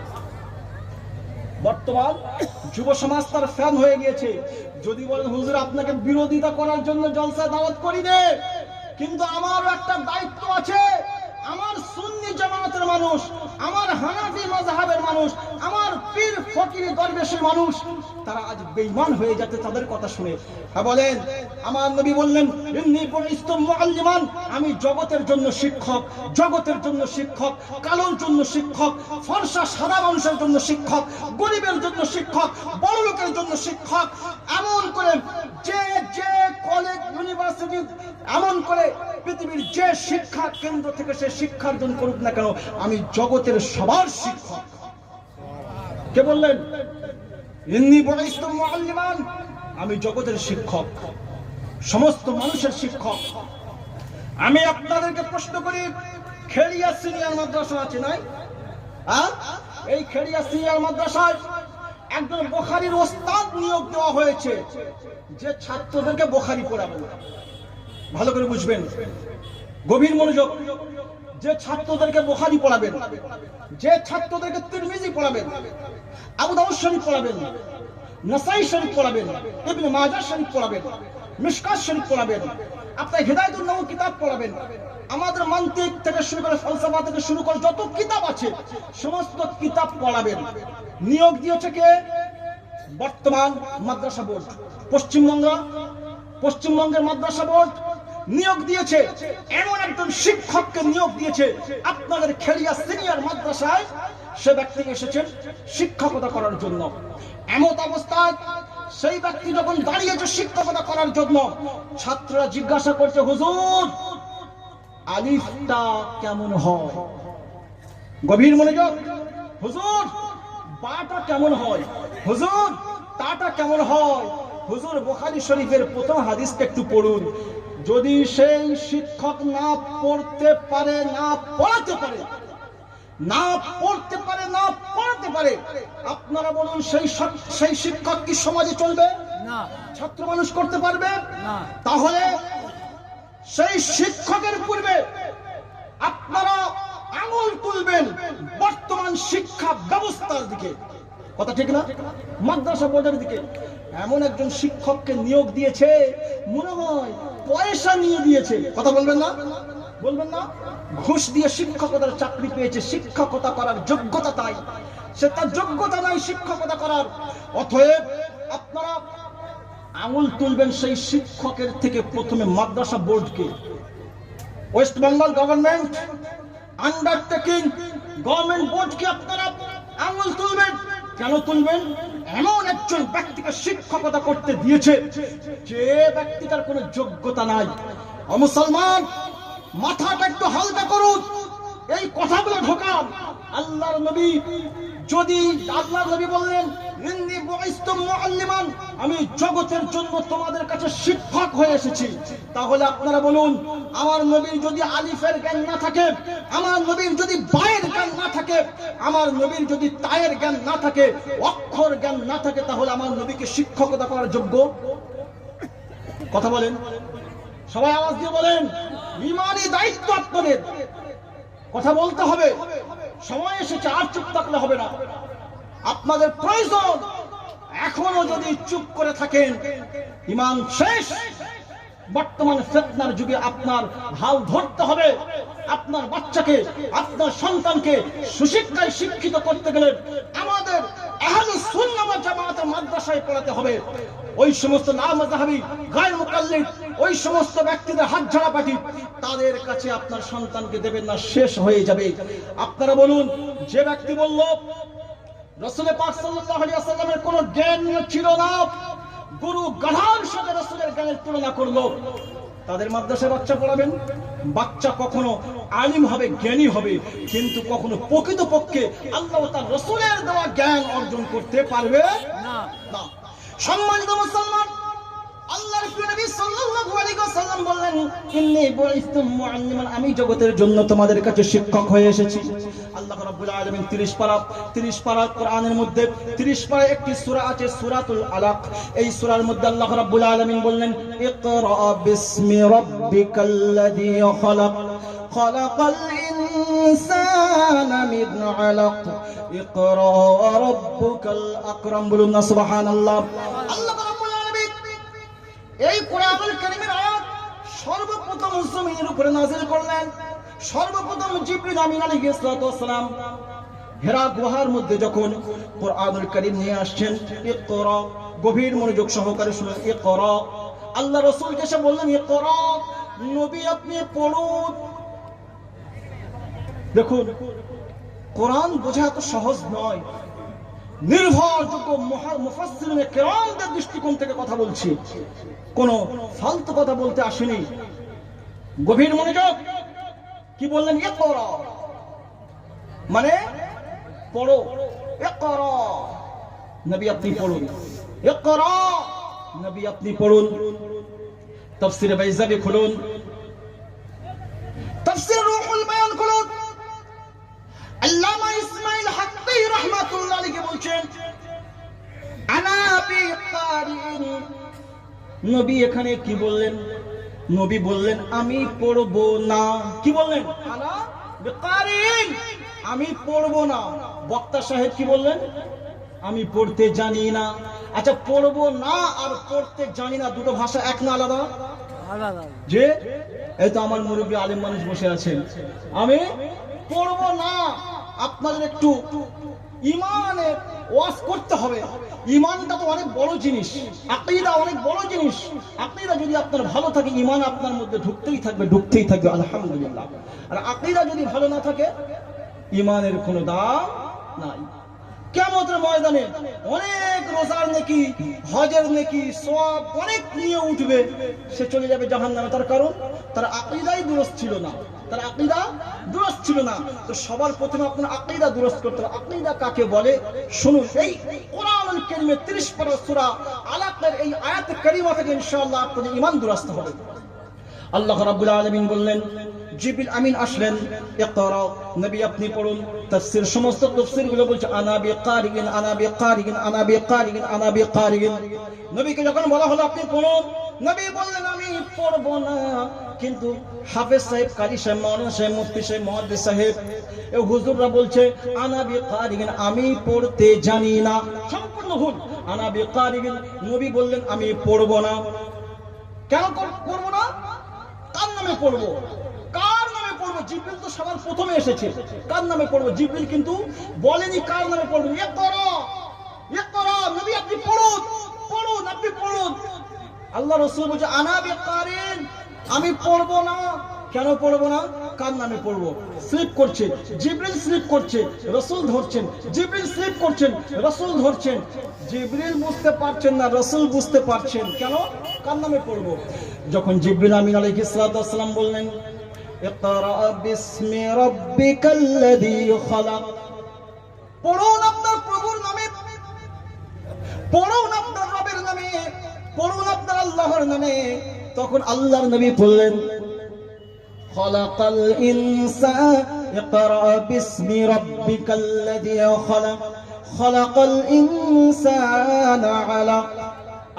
বর্তমান যুব সমাজ তার ফ্যান হয়ে গিয়েছে। যদি বলেন হুজুর আপনাকে বিরোধিতা করার জন্য জলসা দাওয়াত করি নে, কিন্তু আমারও একটা দায়িত্ব আছে। আমার সুন্নি জামাতের মানুষ, আমার হানাফি মাযহাবের মানুষ, আমার পীর ফকির দরবেশের মানুষ, তারা আজ বেঈমান হয়ে যাচ্ছে তাদের কথা শুনে। হ্যাঁ বলেন, আমার নবী বললেন ইন্নী বুইস্তু মুআল্লিমান, আমি জগতের জন্য শিক্ষক, জগতের জন্য শিক্ষক, কালোর জন্য শিক্ষক, ফর্সা সাদা মানুষের জন্য শিক্ষক, গরিবের জন্য শিক্ষক, বড় লোকের জন্য শিক্ষক। এমন করে যে কলেজ, ইউনিভার্সিটি, এমন করে পৃথিবীর যে শিক্ষা কেন্দ্র থেকে সে শিক্ষার্জন করুক না কেন, আমি জগতের সবার শিক্ষক। কে বললেন? ইন্নী বুইস্তু মুআল্লিমান, আমি জগতের শিক্ষক, সমস্ত মানুষের শিক্ষক। আমি আপনাদেরকে প্রশ্ন করি, খেড়িয়া সিনিয়র মাদ্রাসা আছে নাই? এই খেড়িয়া সিনিয়র মাদ্রাসায় একজন বুখারীর ওস্তাদ নিয়োগ দেওয়া হয়েছে, যে ছাত্রদেরকে বুখারী পড়াবে। ভালো করে বুঝবেন, গভীর মনোযোগ। যে ছাত্রদেরকে বুখারী পড়াবেন, যে ছাত্রদেরকে তিরমিজি পড়াবেন, আবু দাউদ শরীফ পড়াবেন, নাসাই শরীফ পড়াবেন, ইবনে মাজাহ শরীফ পড়াবেন, মিশকাত শরীফ পড়াবেন, আপনার হিদায়াতুন নবী কিতাব পড়াবেন, আমাদের মান্তিক থেকে শুরু করে ফলসফা থেকে শুরু করে যত কিতাব আছে সমস্ত কিতাব পড়াবেন। নিয়োগ দিয়েছে কে? বর্তমান মাদ্রাসা বোর্ড, পশ্চিমবঙ্গের মাদ্রাসা বোর্ড নিয়োগ দিয়েছে। এমন একজন শিক্ষককে নিয়োগ দিয়েছে আপনাদের খেড়িয়া সিনিয়র মাদ্রাসায়। সে ব্যক্তি এসেছেন শিক্ষকতা করার জন্য। এমত অবস্থায় সেই ব্যক্তি যখন দাঁড়িয়েছে শিক্ষকতা করার জন্য, ছাত্ররা জিজ্ঞাসা করছে, হুজুর আলিফটা কেমন হয়? গভীর মনোযোগ। হুজুর বাটা কেমন হয়? হুজুর তাটা কেমন হয়? হুজুর বুখারী শরীফের প্রথম হাদিসটা একটু পড়ুন। যদি সেই শিক্ষক না পড়তে পারে, না পড়াতে পারে, না পড়তে পারে, না পড়াতে পারে, আপনারা বলুন সেই শিক্ষক কি সমাজে চলবে? না। ছাত্র মানুষ করতে পারবে না। তাহলে সেই শিক্ষকের পূর্বে আপনারা আঙুল তুলবেন বর্তমান শিক্ষা ব্যবস্থার দিকে। কথা ঠিক না? মাদ্রাসা বোর্ডের দিকে। এমন একজন শিক্ষককে নিয়োগ দিয়েছে, মনে হয় পয়সা নিয়ে দিয়েছে। কথা বলবেন না? বলবেন না? ঘুষ দিয়ে শিক্ষকতার চাকরি পেয়েছে, শিক্ষকতা করার যোগ্যতা তাই, সে তার যোগ্যতা নাই শিক্ষকতা করার। অতএব আপনারা আঙুল তুলবেন সেই শিক্ষকের থেকে প্রথমে মাদ্রাসা বোর্ডকে। West Bengal government undertaking government বোর্ডকে আপনারা আঙুল তুলবেন। কেন তুলবেন? এমন একজন ব্যক্তিকে শিক্ষকতা করতে দিয়েছে যে ব্যক্তিটার কোনো যোগ্যতা নাই। মুসলমান মাথাটা একটু হালকা করুন, এই কথাগুলো ঢোকান। আল্লাহর নবী বললেন ইন্নী বুইস্তু মুআল্লিমান, আমি জগতের জন্য তোমাদের কাছে শিক্ষক হয়ে এসেছি। তাহলে আপনারা বলুন, আমার নবীর যদি আলিফের জ্ঞান না থাকে, আমার নবীর যদি বায়ের জ্ঞান না থাকে, আমার নবীর যদি তায়ের জ্ঞান না থাকে, অক্ষর জ্ঞান না থাকে, তাহলে আমার নবীকে শিক্ষকতা করার যোগ্য? কথা বলেন, সবাই আওয়াজ দিয়ে বলেন। ইমানি দায়িত্ব আপনাদের, কথা বলতে হবে। সময় এসেছে, আর চুপ থাকলে হবে না। আপনাদের প্রয়োজন। এখনো যদি চুপ করে থাকেন, ঈমান শেষ। বর্তমান ফিতনার যুগে আপনার হাল ধরতে হবে। আপনার বাচ্চাকে, আপনার সন্তানকে সুশিক্ষায় শিক্ষিত করতে গেলে আমাদের আহলুস সুন্নাহ ওয়াল জামাতের মাদ্রাসায় পড়াতে হবে। ওই সমস্ত লামাযহাবী, গায়র মুকাল্লিদ, ওই সমস্ত ব্যক্তিদের হাত ঝাড়া পাটি, তাদের কাছে আপনার সন্তানকে দেবেন না, শেষ হয়ে যাবে। আপনারা বলুন, যে ব্যক্তি বলল রাসূল পাক সাল্লাল্লাহু আলাইহি ওয়াসাল্লামের কোনো জ্ঞান ছিল না, গুরু গাধার সাথে রাসূলের জ্ঞানের তুলনা করলো, তাদের মাদ্রাসায় বাচ্চা পড়াবেন? বাচ্চা কখনো আলিম হবে, জ্ঞানী হবে, কিন্তু কখনো প্রকৃতপক্ষে আল্লাহ ও তার রাসূলের দেওয়া জ্ঞান অর্জন করতে পারবে না। সম্মানিত মুসলমান, আল্লাহর প্রিয় নবী সাল্লাল্লাহু আলাইহি ওয়াসাল্লাম বললেন, ইন্নী বুইসতু মুআল্লিমান, আমি জগতের জন্য তোমাদের কাছে শিক্ষক হয়ে এসেছি। আল্লাহ রাব্বুল আলামিন 30 পারা কোরআনের মধ্যে 30 পারা একটি সূরা আছে, সূরাতুল আলাক। এই সূরার মধ্যে আল্লাহ রাব্বুল আলামিন বললেন, ইকরা বিসমি রাব্বিকাল্লাযী খালাক খালাকাল ইনসানা মিন আলাক ইকরা রাব্বুকাল আকরাম। বলুন না সুবহানাল্লাহ। আল্লাহ রাব্বুল আলামিন এই কোরআনুল কারীমের আয়াত সর্বপ্রথম জমিনের উপরে নাযিল করলেন। সর্বপ্রথম জিবরিল আমিন আলাইহিস সালাম হেরা গুহার মধ্যে যখন কোরআনুল কারীম নিয়ে আসছেন, ইকরা, গভীর মনোযোগ সহকারে শুনুন, ইকরা। আল্লাহ রাসূলকে এসে বললেন, ইকরা, নবী আপনি পড়ুন। দেখুন, কোরআন বোঝা এত সহজ নয়। নির্ভরযোগ্য মুফাসসিরিনে কেরামদের দৃষ্টিকোণ থেকে কথা বলছি, কোন ফালতু কথা বলতে আসেনি। গভীর মনোযোগ। কি বললেন? ইকরা মানে পড়ো, ইকরা নবী আপনি পড়ুন, ইকরা নবী আপনি পড়ুন। তাফসীরে বাইজাবি খুলুন, তাফসীর রূহুল বায়ান খুলুন। আল্লামা ইসমাঈল হাক্কি রাহমাতুল্লাহ আলাইহি বলছেন, আনা বিকারিন। নবী এখানে কি বললেন? নবী বললেন আমি পড়ব না। কি বললেন? আনা বিকারিন, আমি পড়ব না। বক্তা সাহেব কি বললেন? আমি পড়তে জানি না। আচ্ছা, পড়ব না আর পড়তে জানি না দুটো ভাষা এক না আলাদা? আলাদা। যে এই তো আমার মুরব্বী আলেম মানুষ বসে আছেন, আমি পড়ব না। আপনাদের একটু ইমানে ওয়াজ করতে হবে। ইমানটা তো অনেক বড় জিনিস, আকীদা অনেক বড় জিনিস। আকীদা যদি আপনার ভালো থাকে, ইমান আপনার মধ্যে ঢুকতেই থাকবে আলহামদুলিল্লাহ। আর আকীদা যদি ভালো না থাকে, ইমানের কোনো দাম নাই। কিয়ামতের ময়দানে অনেক রোজার নেকি, হজের নেকি, সওয়াব অনেক নিয়ে উঠবে, সে চলে যাবে জাহান্নামে। তার কারণ তার আকীদাই দুরস্ত ছিল না, তার আকীদা দুরস্ত ছিল না। তো সবার প্রথমে আপনার আকীদা দুরস্ত করতে হবে। আকীদা কাকে বলে শুনুন। এই কোরআনুল কারীমের 30 পারা সূরা আলাকের এই আয়াত কারীমা থেকে ইনশাআল্লাহ আপনাদের ঈমান দুরস্ত হবে। আল্লাহ রাব্বুল আলামিন বললেন, জিবরিল আমিন আসলেন, ইকরা নবী আপনি পড়ুন। তাফসীর সমস্ত তাফসীরগুলো বলছে আনা বিকারিন, আনা বিকারিন, আনা বিকারিন, আনা বিকারিন। নবীকে যখন বলা হলো আপনি পড়ুন, নবী বললেন আমি পড়ব না। কিন্তু হাফেজ সাহেব, কারি সাহেব, মাওলানা সাহেব, মুফতি সাহেব, মুহাদ্দিস সাহেব, এই হুজুররা বলছে আনা বিকারিন, আমি পড়তে জানি না। সম্পূর্ণ ভুল। আনা বিকারিন, নবী বললেন আমি পড়ব না। কেন পড়ব না? কার নামে পড়বো? কার নামে পড়বো? জিবরিল তো সবার প্রথমে এসেছে, কার নামে পড়বো? জিবরিল কিন্তু বলেনি কার নামে পড়বো। ইকরা নবী আপনি পড়ুন, পড়ুন, আপনি পড়ুন। আল্লাহ রাসূল বলছে আনা বিকারিন, আমি পড়বো না। কেন পড়বো না? কার নামে পড়বো? স্লিপ করছে জিবরিল, স্লিপ করছে রাসূল ধরছেন, জিবরিল স্লিপ করছেন, রাসূল ধরছেন। জিবরিল বুঝতে পারছেন না, রাসূল বুঝতে পারছেন। কেন? কার নামে পড়বো? যখন জিবরিল আমিন আলাইহিস সালাম বললেন, ইকরা বিসমি রাব্বিকাল্লাযী খালাক, পড়ুন আপনার প্রভুর নামে, পড়ুন আপনার রবের নামে, পড়ুন আপনার আল্লাহর নামে। তখন আল্লাহর নবী বললেন, খালাকাল ইনসান, ইকরা বিসমি রাব্বিকাল্লাযী খালাক খালাকাল ইনসানা আলাক।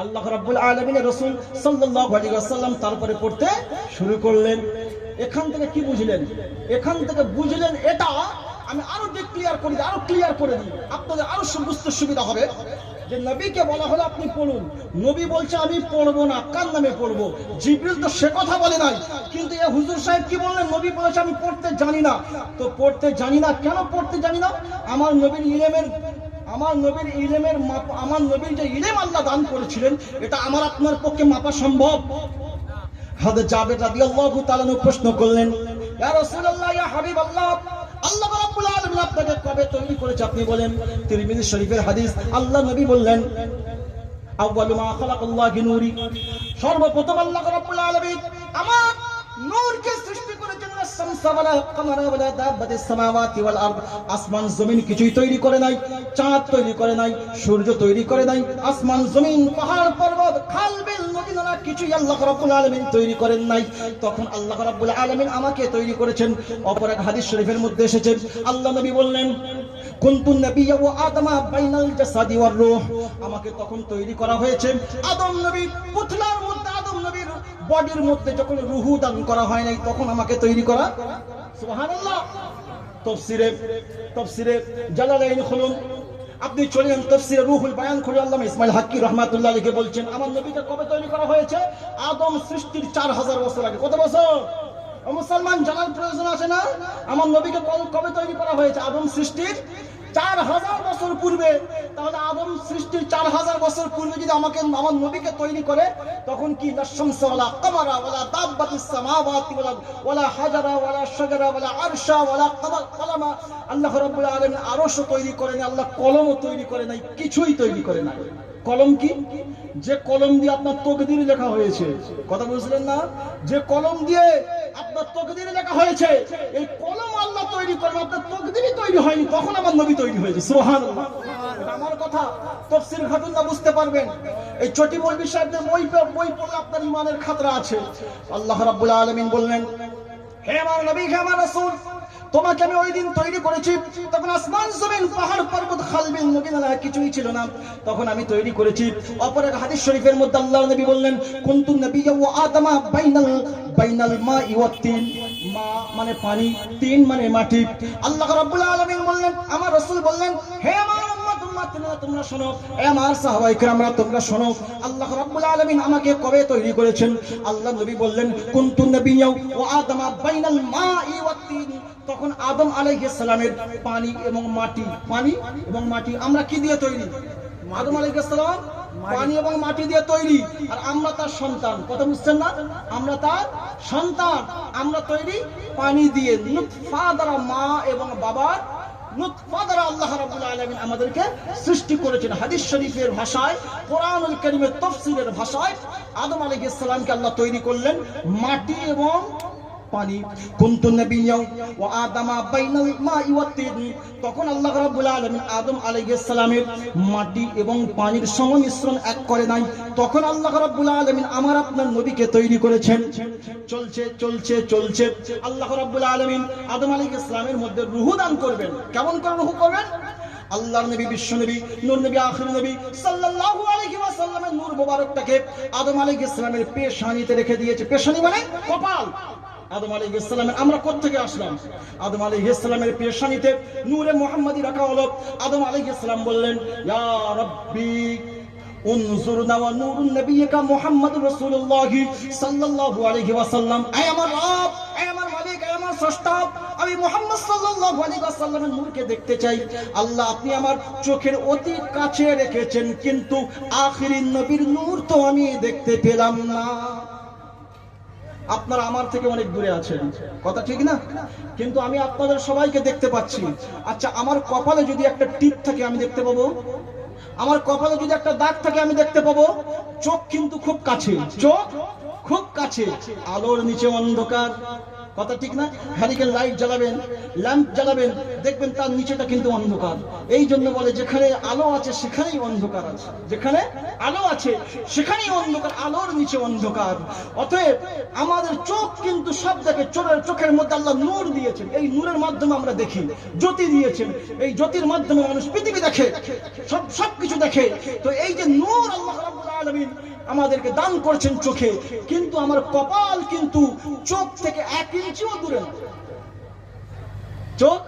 আল্লাহ রাব্বুল আলামিনের রাসূল সাল্লাল্লাহু আলাইহি ওয়াসাল্লাম তারপরে পড়তে শুরু করলেন। এখান থেকে কি বুঝলেন? এখান থেকে বুঝলেন এটা আমি আরো ক্লিয়ার করে দিই, আরো ক্লিয়ার করে দিই, আপনাদের আরো বুঝতে সুবিধা হবে। যে নবীকে বলা হলো আপনি পড়ুন, নবী বলছে আমি পড়বো না। কার নামে পড়বো? জিবরিল তো সে কথা বলে নাই, কিন্তু এই হুজুর সাহেব কি বললেন? নবী বলেছে আমি পড়তে জানি না। তো পড়তে জানি না, কেন পড়তে জানি না? আমার নবীর ইলমের আমার নবীর যে ইলম আল্লাহ দান করেছিলেন, এটা আমার আপনার পক্ষে মাপা সম্ভব? হযরত জাবের রাদিয়াল্লাহু তাআলা প্রশ্ন করলেন, ইয়া রাসূলুল্লাহ, ইয়া হাবিবাল্লাহ, আল্লাহ রাব্বুল আলামিন আপনাকে কবে তৈরি করেছে আপনি বলেন? তিরমিজি শরীফের হাদিস, আল্লাহ নবী বললেন, আউয়ালু মা খালাকাল্লাহু নূরি, সর্বপ্রথম আল্লাহ রাব্বুল আলামিন আমার নূরকে সৃষ্টি করেছেন। শামসা ওয়ালা কামারা ওয়ালা দাব্বাতিস সামাওয়াতি ওয়াল আরদ, আসমান জমিন কিছুই তৈরি করে নাই, চাঁদ তৈরি করে নাই, সূর্য তৈরি করে নাই, আসমান জমিন পাহাড় পর্বত খাল বিল নদী না, কিছুই আল্লাহ রাব্বুল আলামিন তৈরি করেন নাই। তখন আল্লাহ রাব্বুল আলামিন আমাকে তৈরি করেছেন। অপর এক হাদিস শরীফের মধ্যে এসেছে, আল্লাহ নবী বললেন, কুনতুন নাবিয়্যা ওয়া আদমা বাইনাল জাসাদি ওয়ার রূহ। আমাকে তখন তৈরি করা হয়েছে আদম নবীর পুতলার মধ্যে, আদম নবীর বডির মধ্যে যখন রূহ দান করা হয় নাই, তখন আমাকে তৈরি করা। সুবহানাল্লাহ। তাফসিরে জালালাইন খুলুন, আপনি চলেন তাফসিরে রুহুল বায়ান খুলে আল্লামা ইসমাইল হাক্কি রাহমাতুল্লাহ আলাইহি বলছেন, আমার নবীকে কবে তৈরি করা হয়েছে? আদম সৃষ্টির 4000 বছর আগে। কত বছর? ও মুসলমান, জানার প্রয়োজন আছে না? আমার নবীকে কবে তৈরি করা হয়েছে? আদম সৃষ্টির 4000 বছর পূর্বে। তাহলে আদম সৃষ্টির 4000 বছর পূর্বে যদি আমাকে, আমার নবীকে তৈরি করে, তখন কি লা শামসা ওয়ালা কামারা ওয়ালা দাব্বাতিস সামাওয়াতি ওয়ালা হাজারা ওয়ালা শাজারা ওয়ালা আরশা ওয়ালা কালামা, আল্লাহ রাব্বুল আলামিন আরশও তৈরি করেন, আল্লাহ কলমও তৈরি করে নাই, কিছুই তৈরি করে নাই। কলম কি? যে কলম দিয়ে আপনার তকদির লেখা হয়েছে। কথা বুঝলেন না? যে কলম দিয়ে আপনার তকদির লেখা হয়েছে, এই কলম আল্লাহ তৈরি করেন, আপনার তকদিরই তৈরি হয়নি, তখন আমার নবী তৈরি হয়েছে। সুবহানাল্লাহ। আমার কথা তাফসীর ঘাটুন না, বুঝতে পারবেন। এই চটি মৌলভী সাহেবদের বই পড়লে আপনার ঈমানের খাতরা আছে। আল্লাহ রাব্বুল আলামিন বললেন, হে আমার নবী, হে আমার রাসূল, তোমাকে আমি ওই দিন তৈরি করেছি, তখন আসমান জমিন পাহাড় পর্বত খালবিল নগিনা কিছুই ছিল না, তখন আমি তৈরি করেছি। অপর এক হাদিস শরীফের মধ্যে আল্লাহর নবী বললেন, কুনতুন নাবিয়্যা ওয়া আদমা বাইনাল মাই ওয়াত তিন। মা মানে পানি, তিন মানে মাটি। আল্লাহ রাব্বুল আলামিন বললেন, আমার রাসূল বললেন, হে আমার উম্মত তোমরা শোনো, হে আমার সাহাবায়ে কেরামরা তোমরা শোনো, আল্লাহ রাব্বুল আলামিন আমাকে কবে তৈরি করেছেন? আল্লাহ নবী বললেন, কুনতুন নাবিয়্যা ওয়া আদমা বাইনাল মাই ওয়াত তিন। তখন আদম আলাইহিস সালামের পানি এবং মাটি, পানি এবং মাটি, আমরা কি দিয়ে তৈরি? আদম আলাইহিস সালাম পানি এবং মাটি দিয়ে তৈরি, আর আমরা তার সন্তান। কথা বুঝছেন না? আমরা তার সন্তান, আমরা তৈরি পানি দিয়ে। নুতফা দ্বারা মা এবং বাবার নুতফা দ্বারা আল্লাহ রাব্বুল আলামিন আমাদেরকে সৃষ্টি করেছেন। হাদিস শরীফের ভাষায়, কোরআনুল কারীমের তাফসীরের ভাষায়, আদম আলাইহিস সালামকে আল্লাহ তৈরি করলেন মাটি এবং পানি। কুনতুন নাবিয়্যা ওয়া আদামা বাইনাল মাই ওয়াত তিন। তখন আল্লাহ রাব্বুল আলামিন আদম আলাইহিস সালামের মাটি এবং পানির সংমিশ্রণ এক করে নাই, তখন আল্লাহ রাব্বুল আলামিন আমার আপনার নবীকে তৈরি করেছেন। চলছে আল্লাহ রাব্বুল আলামিন আদম আলাইহিস সালামের মধ্যে রূহ দান করবেন। কেমন করে রূহ করবেন? আল্লাহর নবী, বিশ্ব নবী, নূর নবী, আখির নবী সাল্লাল্লাহু আলাইহি ওয়াসাল্লামের নূর মোবারকটাকে আদম আলাইহিস সালামের পেশানিতে রেখে দিয়েছে। পেশানি মানে কপাল। আদম আলাইহিস সালামের, আমরা কোথা থেকে আসলাম? আদম আলাইহিস সালামের পেশানিতে নূরে মুহাম্মাদি রাখা হলো। আদম আলাইহিস সালাম বললেন, ইয়া রাব্বি উনজুরনা ওয়া নূরুন নবিয়্যিকা মুহাম্মাদুর রাসূলুল্লাহ সাল্লাল্লাহু আলাইহি ওয়াসাল্লাম। আয় আমার রব, আয় আমার মালিক, আয় আমার স্রষ্টা, আমি মুহাম্মদ সাল্লাল্লাহু আলাইহি ওয়াসাল্লামের নূরকে দেখতে চাই। আল্লাহ, আপনি আমার চোখের অতি কাছে রেখেছেন, কিন্তু আখিরি নবীর নূর তো আমি দেখতে পেলাম না। আপনারা আমার থেকে অনেক দূরে আছেন, কথা ঠিক না? কিন্তু আমি আপনাদের সবাইকে দেখতে পাচ্ছি। আচ্ছা, আমার কপালে যদি একটা টিপ থাকে আমি দেখতে পাবো? আমার কপালে যদি একটা দাগ থাকে আমি দেখতে পাবো? চোখ কিন্তু খুব কাছে, চোখ খুব কাছে, আলোর নিচে অন্ধকার। কথা ঠিক না? হ্যারিকেন লাইট জ্বালাবেন, ল্যাম্প জ্বালাবেন, দেখবেন তার নিচেটা কিন্তু অন্ধকার। এই জন্য বলে, যেখানে আলো আছে সেখানেই অন্ধকার আছে, যেখানে আলো আছে সেখানেই অন্ধকার, আলোর নিচে অন্ধকার। অতএব আমাদের চোখ কিন্তু সব দেখে। চোখের মধ্যে আল্লাহ নূর দিয়েছেন, এই নূরের মাধ্যমে আমরা দেখি। জ্যোতি দিয়েছেন, এই জ্যোতির মাধ্যমে মানুষ পৃথিবী দেখে, সবকিছু দেখে। তো এই যে নূর আল্লাহ রাব্বুল আলামিন আমাদেরকে দান করছেন চোখে, কিন্তু আমার কপাল কিন্তু চোখ থেকে 1 ইঞ্চিও দূরে না, চোখ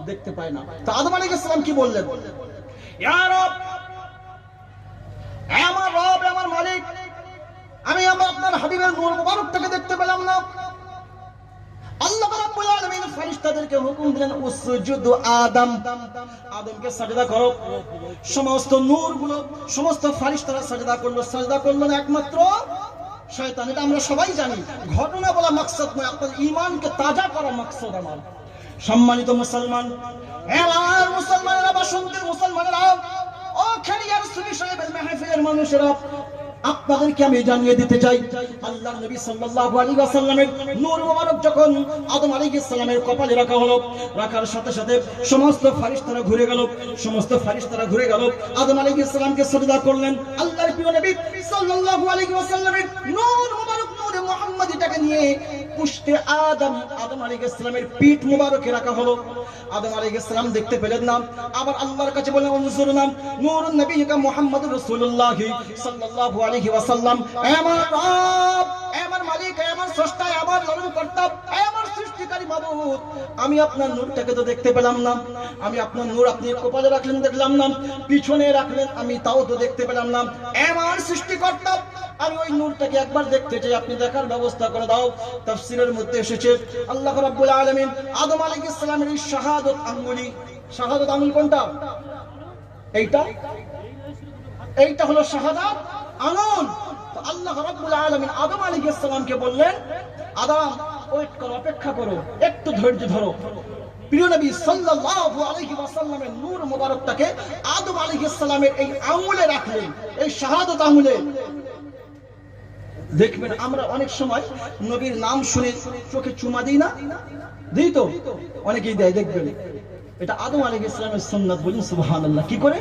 দেখতে পায় না। তো আদম আলাইহিস সালাম কি বললেন? ইয়া রব, আমার রব, আমার মালিক, আমি আপনার হাবিবের নূর মুবারকটাকে দেখতে পেলাম না। আল্লাহ রাব্বুল আলামিন ফেরেশতাদেরকে হুকুম দিলেন, উসজুদু আদম, আদমকে সাজদা করো। সমস্ত নূরগুলো, সমস্ত ফেরেশতারা সাজদা করলো। সাজদা করলো না একমাত্র শয়তান। এটা আমরা সবাই জানি। ঘটনা বলা মাকসাদ নয়, আপনার ঈমানকে তাজা করা মাকসাদ আমার। সম্মানিত মুসলমান, এবার মুসলমানেরা, বাসন্তের মুসলমানেরা, ও খেলিয়ার সুবি সাহেবের মাহফিলের মানুষেরা, আপনাদেরকে আমি জানিয়ে দিতে চাই, আল্লাহর নবী সাল্লাল্লাহু আলাইহি ওয়াসাল্লামের নূর মোবারক যখন আদম আলাইহিস সালামের কপালে রাখা হলো, রাখার সাথে সাথে সমস্ত ফেরেশতারা ঘুরে গেল, সমস্ত ফেরেশতারা ঘুরে গেল, আদম আলাইহিস সালামকে সিজদা করলেন। আল্লাহর প্রিয় নবী সাল্লাল্লাহু আলাইহি ওয়াসাল্লামের নূর মোবারক নূরে মুহাম্মাদিটাকে নিয়ে পুষ্টে আদম আলাইহিস সালামের পিঠ মোবারকে রাখা হলো। আদম আলাইহিস সালাম দেখতে পেলেন না, আবার আল্লাহর কাছে বললেন, উনজুরনা নূরুন নবিয়্যিকা মুহাম্মাদুর রাসূলুল্লাহ সাল্লাল্লাহু আলাইহি ওয়াসাল্লাম, আমার রব, আমার মালিক, আমার স্রষ্টা, আমার লালনকর্তা, আমার সৃষ্টিকারী মাবুদ, আমি আপনার নূরটাকে তো দেখতে পেলাম না, আমি আপনার নূর আপনি কপালে রাখলেন দেখলাম না, পিছনে রাখলেন আমি তাও তো দেখতে পেলাম না, আমার সৃষ্টিকর্তা আমি ওই নূরটাকে একবার দেখতে চাই, আপনি দেখার ব্যবস্থা করে দাও। তাফসীরের মধ্যে এসেছে আল্লাহ রাব্বুল আলামিন আদম আলাইহিস সালামের এই শাহাদাত আঙ্গুলি, শাহাদাত আঙ্গুল কোনটা? এইটা হলো শাহাদাত আঙ্গুল। তো আল্লাহ রাব্বুল আলামিন আদম আলাইহিস সালামকে বললেন, আদম ওয়েট করো, অপেক্ষা করো, একটু ধৈর্য ধরো। প্রিয় নবী সাল্লাল্লাহু আলাইহি ওয়াসাল্লামের নূর মোবারকটাকে আদম আলাইহিস সালামের এই আঙ্গুলে রাখলেন, এই শাহাদাত আঙ্গুলে। দেখবেন আমরা অনেক সময় নবীর নাম শুনে চোখে চুমা দিই না, দিই তো, অনেকেই দেয়। দেখবেন এটা আদম আলাইহিস সালামের সুন্নাত, বলুন সুবহানাল্লাহ। কি করে?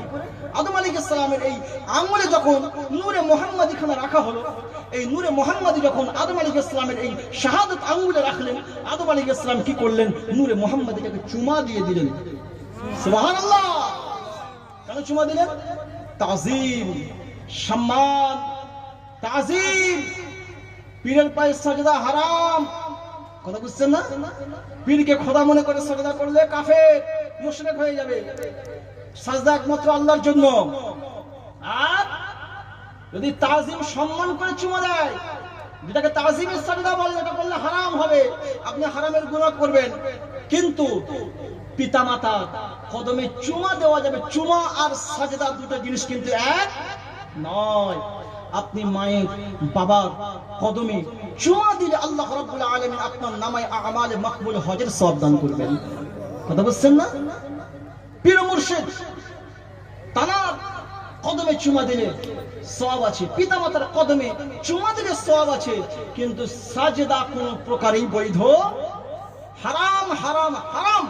আদম আলাইহিস সালামের এই আঙ্গুলে যখন নূরে মুহাম্মাদি খানা রাখা হলো, এই নূরে মুহাম্মাদি যখন আদম আলাইহিস সালামের এই শাহাদাত আঙ্গুলে রাখলেন, আদম আলাইহিস সালাম কি করলেন? নূরে মুহাম্মাদিকে চুমা দিয়ে দিলেন। সুবহানাল্লাহ। কেন চুমা দিলেন? তাজিম, সম্মান, তাজিম। পীরের পায়ে সাজদা হারাম, কথা বুঝছেন না? পীরকে খোদা মনে করে সাজদা করলে কাফের, মুশরিক হয়ে যাবে। সাজদা একমাত্র আল্লাহর জন্য। আর যদি তাজিম, সম্মান করে চুমা দেয়, যেটাকে তাজিমের সাজদা বলে, এটা বললে হারাম হবে, আপনি হারামের গুনাহ করবেন। কিন্তু পিতামাতা কদমে চুমা দেওয়া যাবে। চুমা আর সাজদা দুটো জিনিস কিন্তু এক নয়। আপনি মায়ের, বাবার কদমে চুমা দিলে আল্লাহ রাব্বুল আলামিন আপনার নামায় আমালে মাকবুল হজের সওয়াব দান করবেন। কথা বুঝছেন না? পীর মুর্শিদ তানার কদমে চুমা দিলে সওয়াব আছে, পিতামাতার কদমে চুমা দিলে সওয়াব আছে, কিন্তু সাজদা কোন প্রকারেই বৈধ। হারাম, হারাম, হারাম।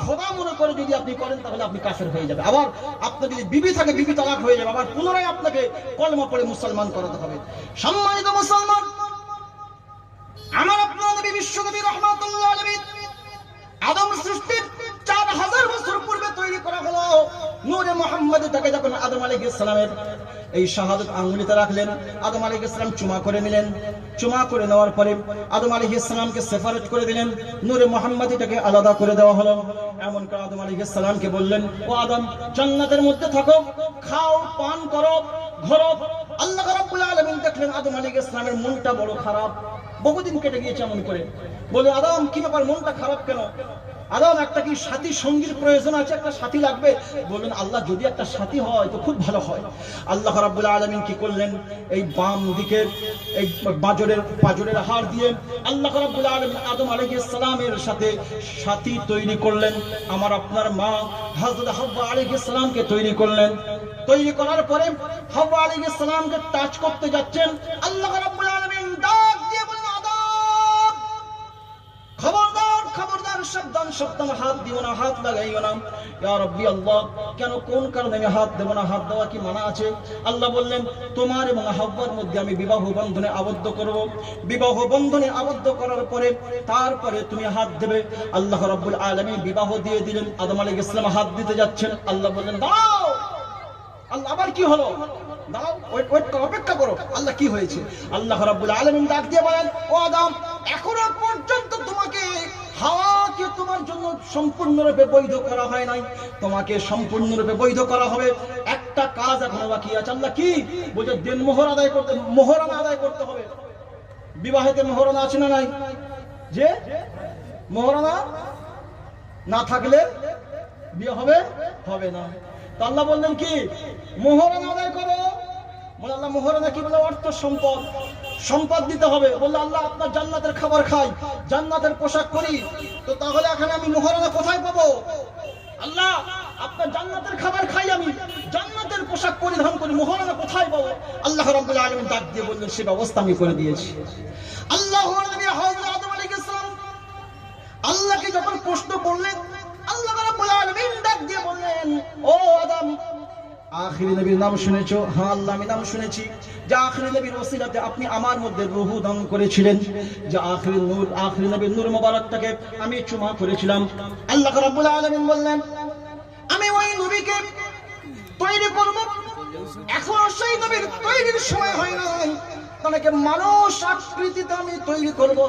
খোদা মনে করে যদি আপনি করেন তাহলে আপনি কাফের হয়ে যাবে। আবার আপনার যদি বিবি থাকে, বিবি তালাক হয়ে যাবে, আবার পুনরায় আপনাকে কলমা পড়ে মুসলমান করাতে হবে। সম্মানিত মুসলমান, আমার আপনার নবী বিশ্বনবী রাহমাতুল্লাহ আলাইহি আদম সৃষ্টির 4000 বছর পূর্বে তৈরি করা হলো নূরে মুহাম্মাদিটাকে যখন আদম আলাইহিস সালামের এই শাহাদাত আঙ্গুলিতে রাখলেন, আদম আলাইহিস সালাম চুমা করে নিলেন। চুমা করে নেওয়ার পরে আদম আলাইহিস সালামকে সেপারেট করে দিলেন, নূরে মুহাম্মাদিটাকে আলাদা করে দেওয়া হলো। এমন করে আদম আলাইহিস সালামকে বললেন, ও আদম, জান্নাতের মধ্যে থাকো, খাও, পান করো, ঘোরো। আল্লাহ রাব্বুল আলামিন দেখলেন আদম আলাইহিস সালামের মনটা বড় খারাপ, বহুদিন কেটে গিয়েছে। এমন করে বলে, আদম কি ব্যাপার, মনটা খারাপ কেন? আদম, একটা কি সাথী সঙ্গীর প্রয়োজন আছে, একটা সাথী লাগবে। বললেন, আল্লাহ যদি একটা সাথী হয় তো খুব ভালো হয়। আল্লাহ রাব্বুল আলামিন কি করলেন? এই বাম দিকের এই পাজরের হাড় দিয়ে আল্লাহ রাব্বুল আলামিন আদম আলাইহিস সালামের সাথে সাথী তৈরি করলেন। আমার আপনার মা হযরত হাওয়া আলাইহিস সালামকে তৈরি করলেন। তৈরি করার পরে হাওয়া আলাইহিস সালামকে টাচ করতে যাচ্ছেন, আল্লাহ রাব্বুল আলামিন ডাক দিয়ে বললেন, আদম, খবরদার, খবরদার, সাবধান, সাবধান, হাত দিও না, হাত লাগাইও না। ইয়া রাব্বি আল্লাহ, কেন, কোন কারণে আমি হাত দেব না? হাত দেওয়া কি মানা আছে? আল্লাহ বললেন, তোমার এবং হাওয়ার মধ্যে আমি বিবাহ বন্ধনে আবদ্ধ করব। বিবাহ বন্ধনে আবদ্ধ করার পরে তারপরে তুমি হাত দেবে। আল্লাহ রাব্বুল আলামিন বিবাহ দিয়ে দিলেন। আদম আলাইহিস সালাম হাত দিতে যাচ্ছেন, আল্লাহ বললেন, দাও। আল্লাহ, আবার কি হলো? দাও, ওয়েট করো, অপেক্ষা করো। আল্লাহ, কি হয়েছে? আল্লাহ রাব্বুল আলামিন ডাক দিয়ে বলেন, ও আদম, এখনো পর্যন্ত তোমাকে, হাওয়াকে তোমার জন্য সম্পূর্ণরূপে বৈধ করা হয় নাই, তোমাকে সম্পূর্ণরূপে বৈধ করা হবে। একটা কাজ এখনো বাকি আছে। আল্লাহ কি বলছে? দেনমোহর আদায় করতে, মোহরানা আদায় করতে হবে। বিবাহেতে মোহরানা আছে না নাই? যে মোহরানা না থাকলে বিয়ে হবে হবে না। তো আল্লাহ বললেন কি? মোহরানা আদায় করো। বলে, আল্লাহ মোহরানা কি? বলে, অর্থ সম্পদ, সম্পদ দিতে হবে। বললে, আল্লাহ, আপনার জান্নাতের খাবার খাই, জান্নাতের পোশাক পরি, তো তাহলে এখানে আমি মোহরানা কোথায় পাবো? আল্লাহ, আপনার জান্নাতের খাবার খাই, আমি জান্নাতের পোশাক পরিধান করি, মহারানা কোথায় পাবো? আল্লাহ রাব্বুল আলামিন ডাক দিয়ে বললেন সে ব্যবস্থা আমি করে দিয়েছি। আল্লাহর নবী হযরত আদম আলাইহিস সালাম আল্লাহকে যখন প্রশ্ন করলেন, আল্লাহ রাব্বুল আলামিন ডাক দিয়ে বললেন, ও আদম, আখিরি নবীর নাম শুনেছো? হ্যাঁ আল্লাহ, আমি নাম শুনেছি। যে আখিরি নবীর ওসিলাতে আপনি আমার মধ্যে রূহ দান করেছিলেন, যে আখিরি নবীর নূর মোবারকটাকে আমি চুমা করেছিলাম। আল্লাহ রাব্বুল আলামিন বললেন, আমি ওই নবীকে তৈরি করব, এখনো সেই নবীর তৈরির সময় হয় নাই, তাকে মানুষ আকৃতিতে আমি তৈরি করব।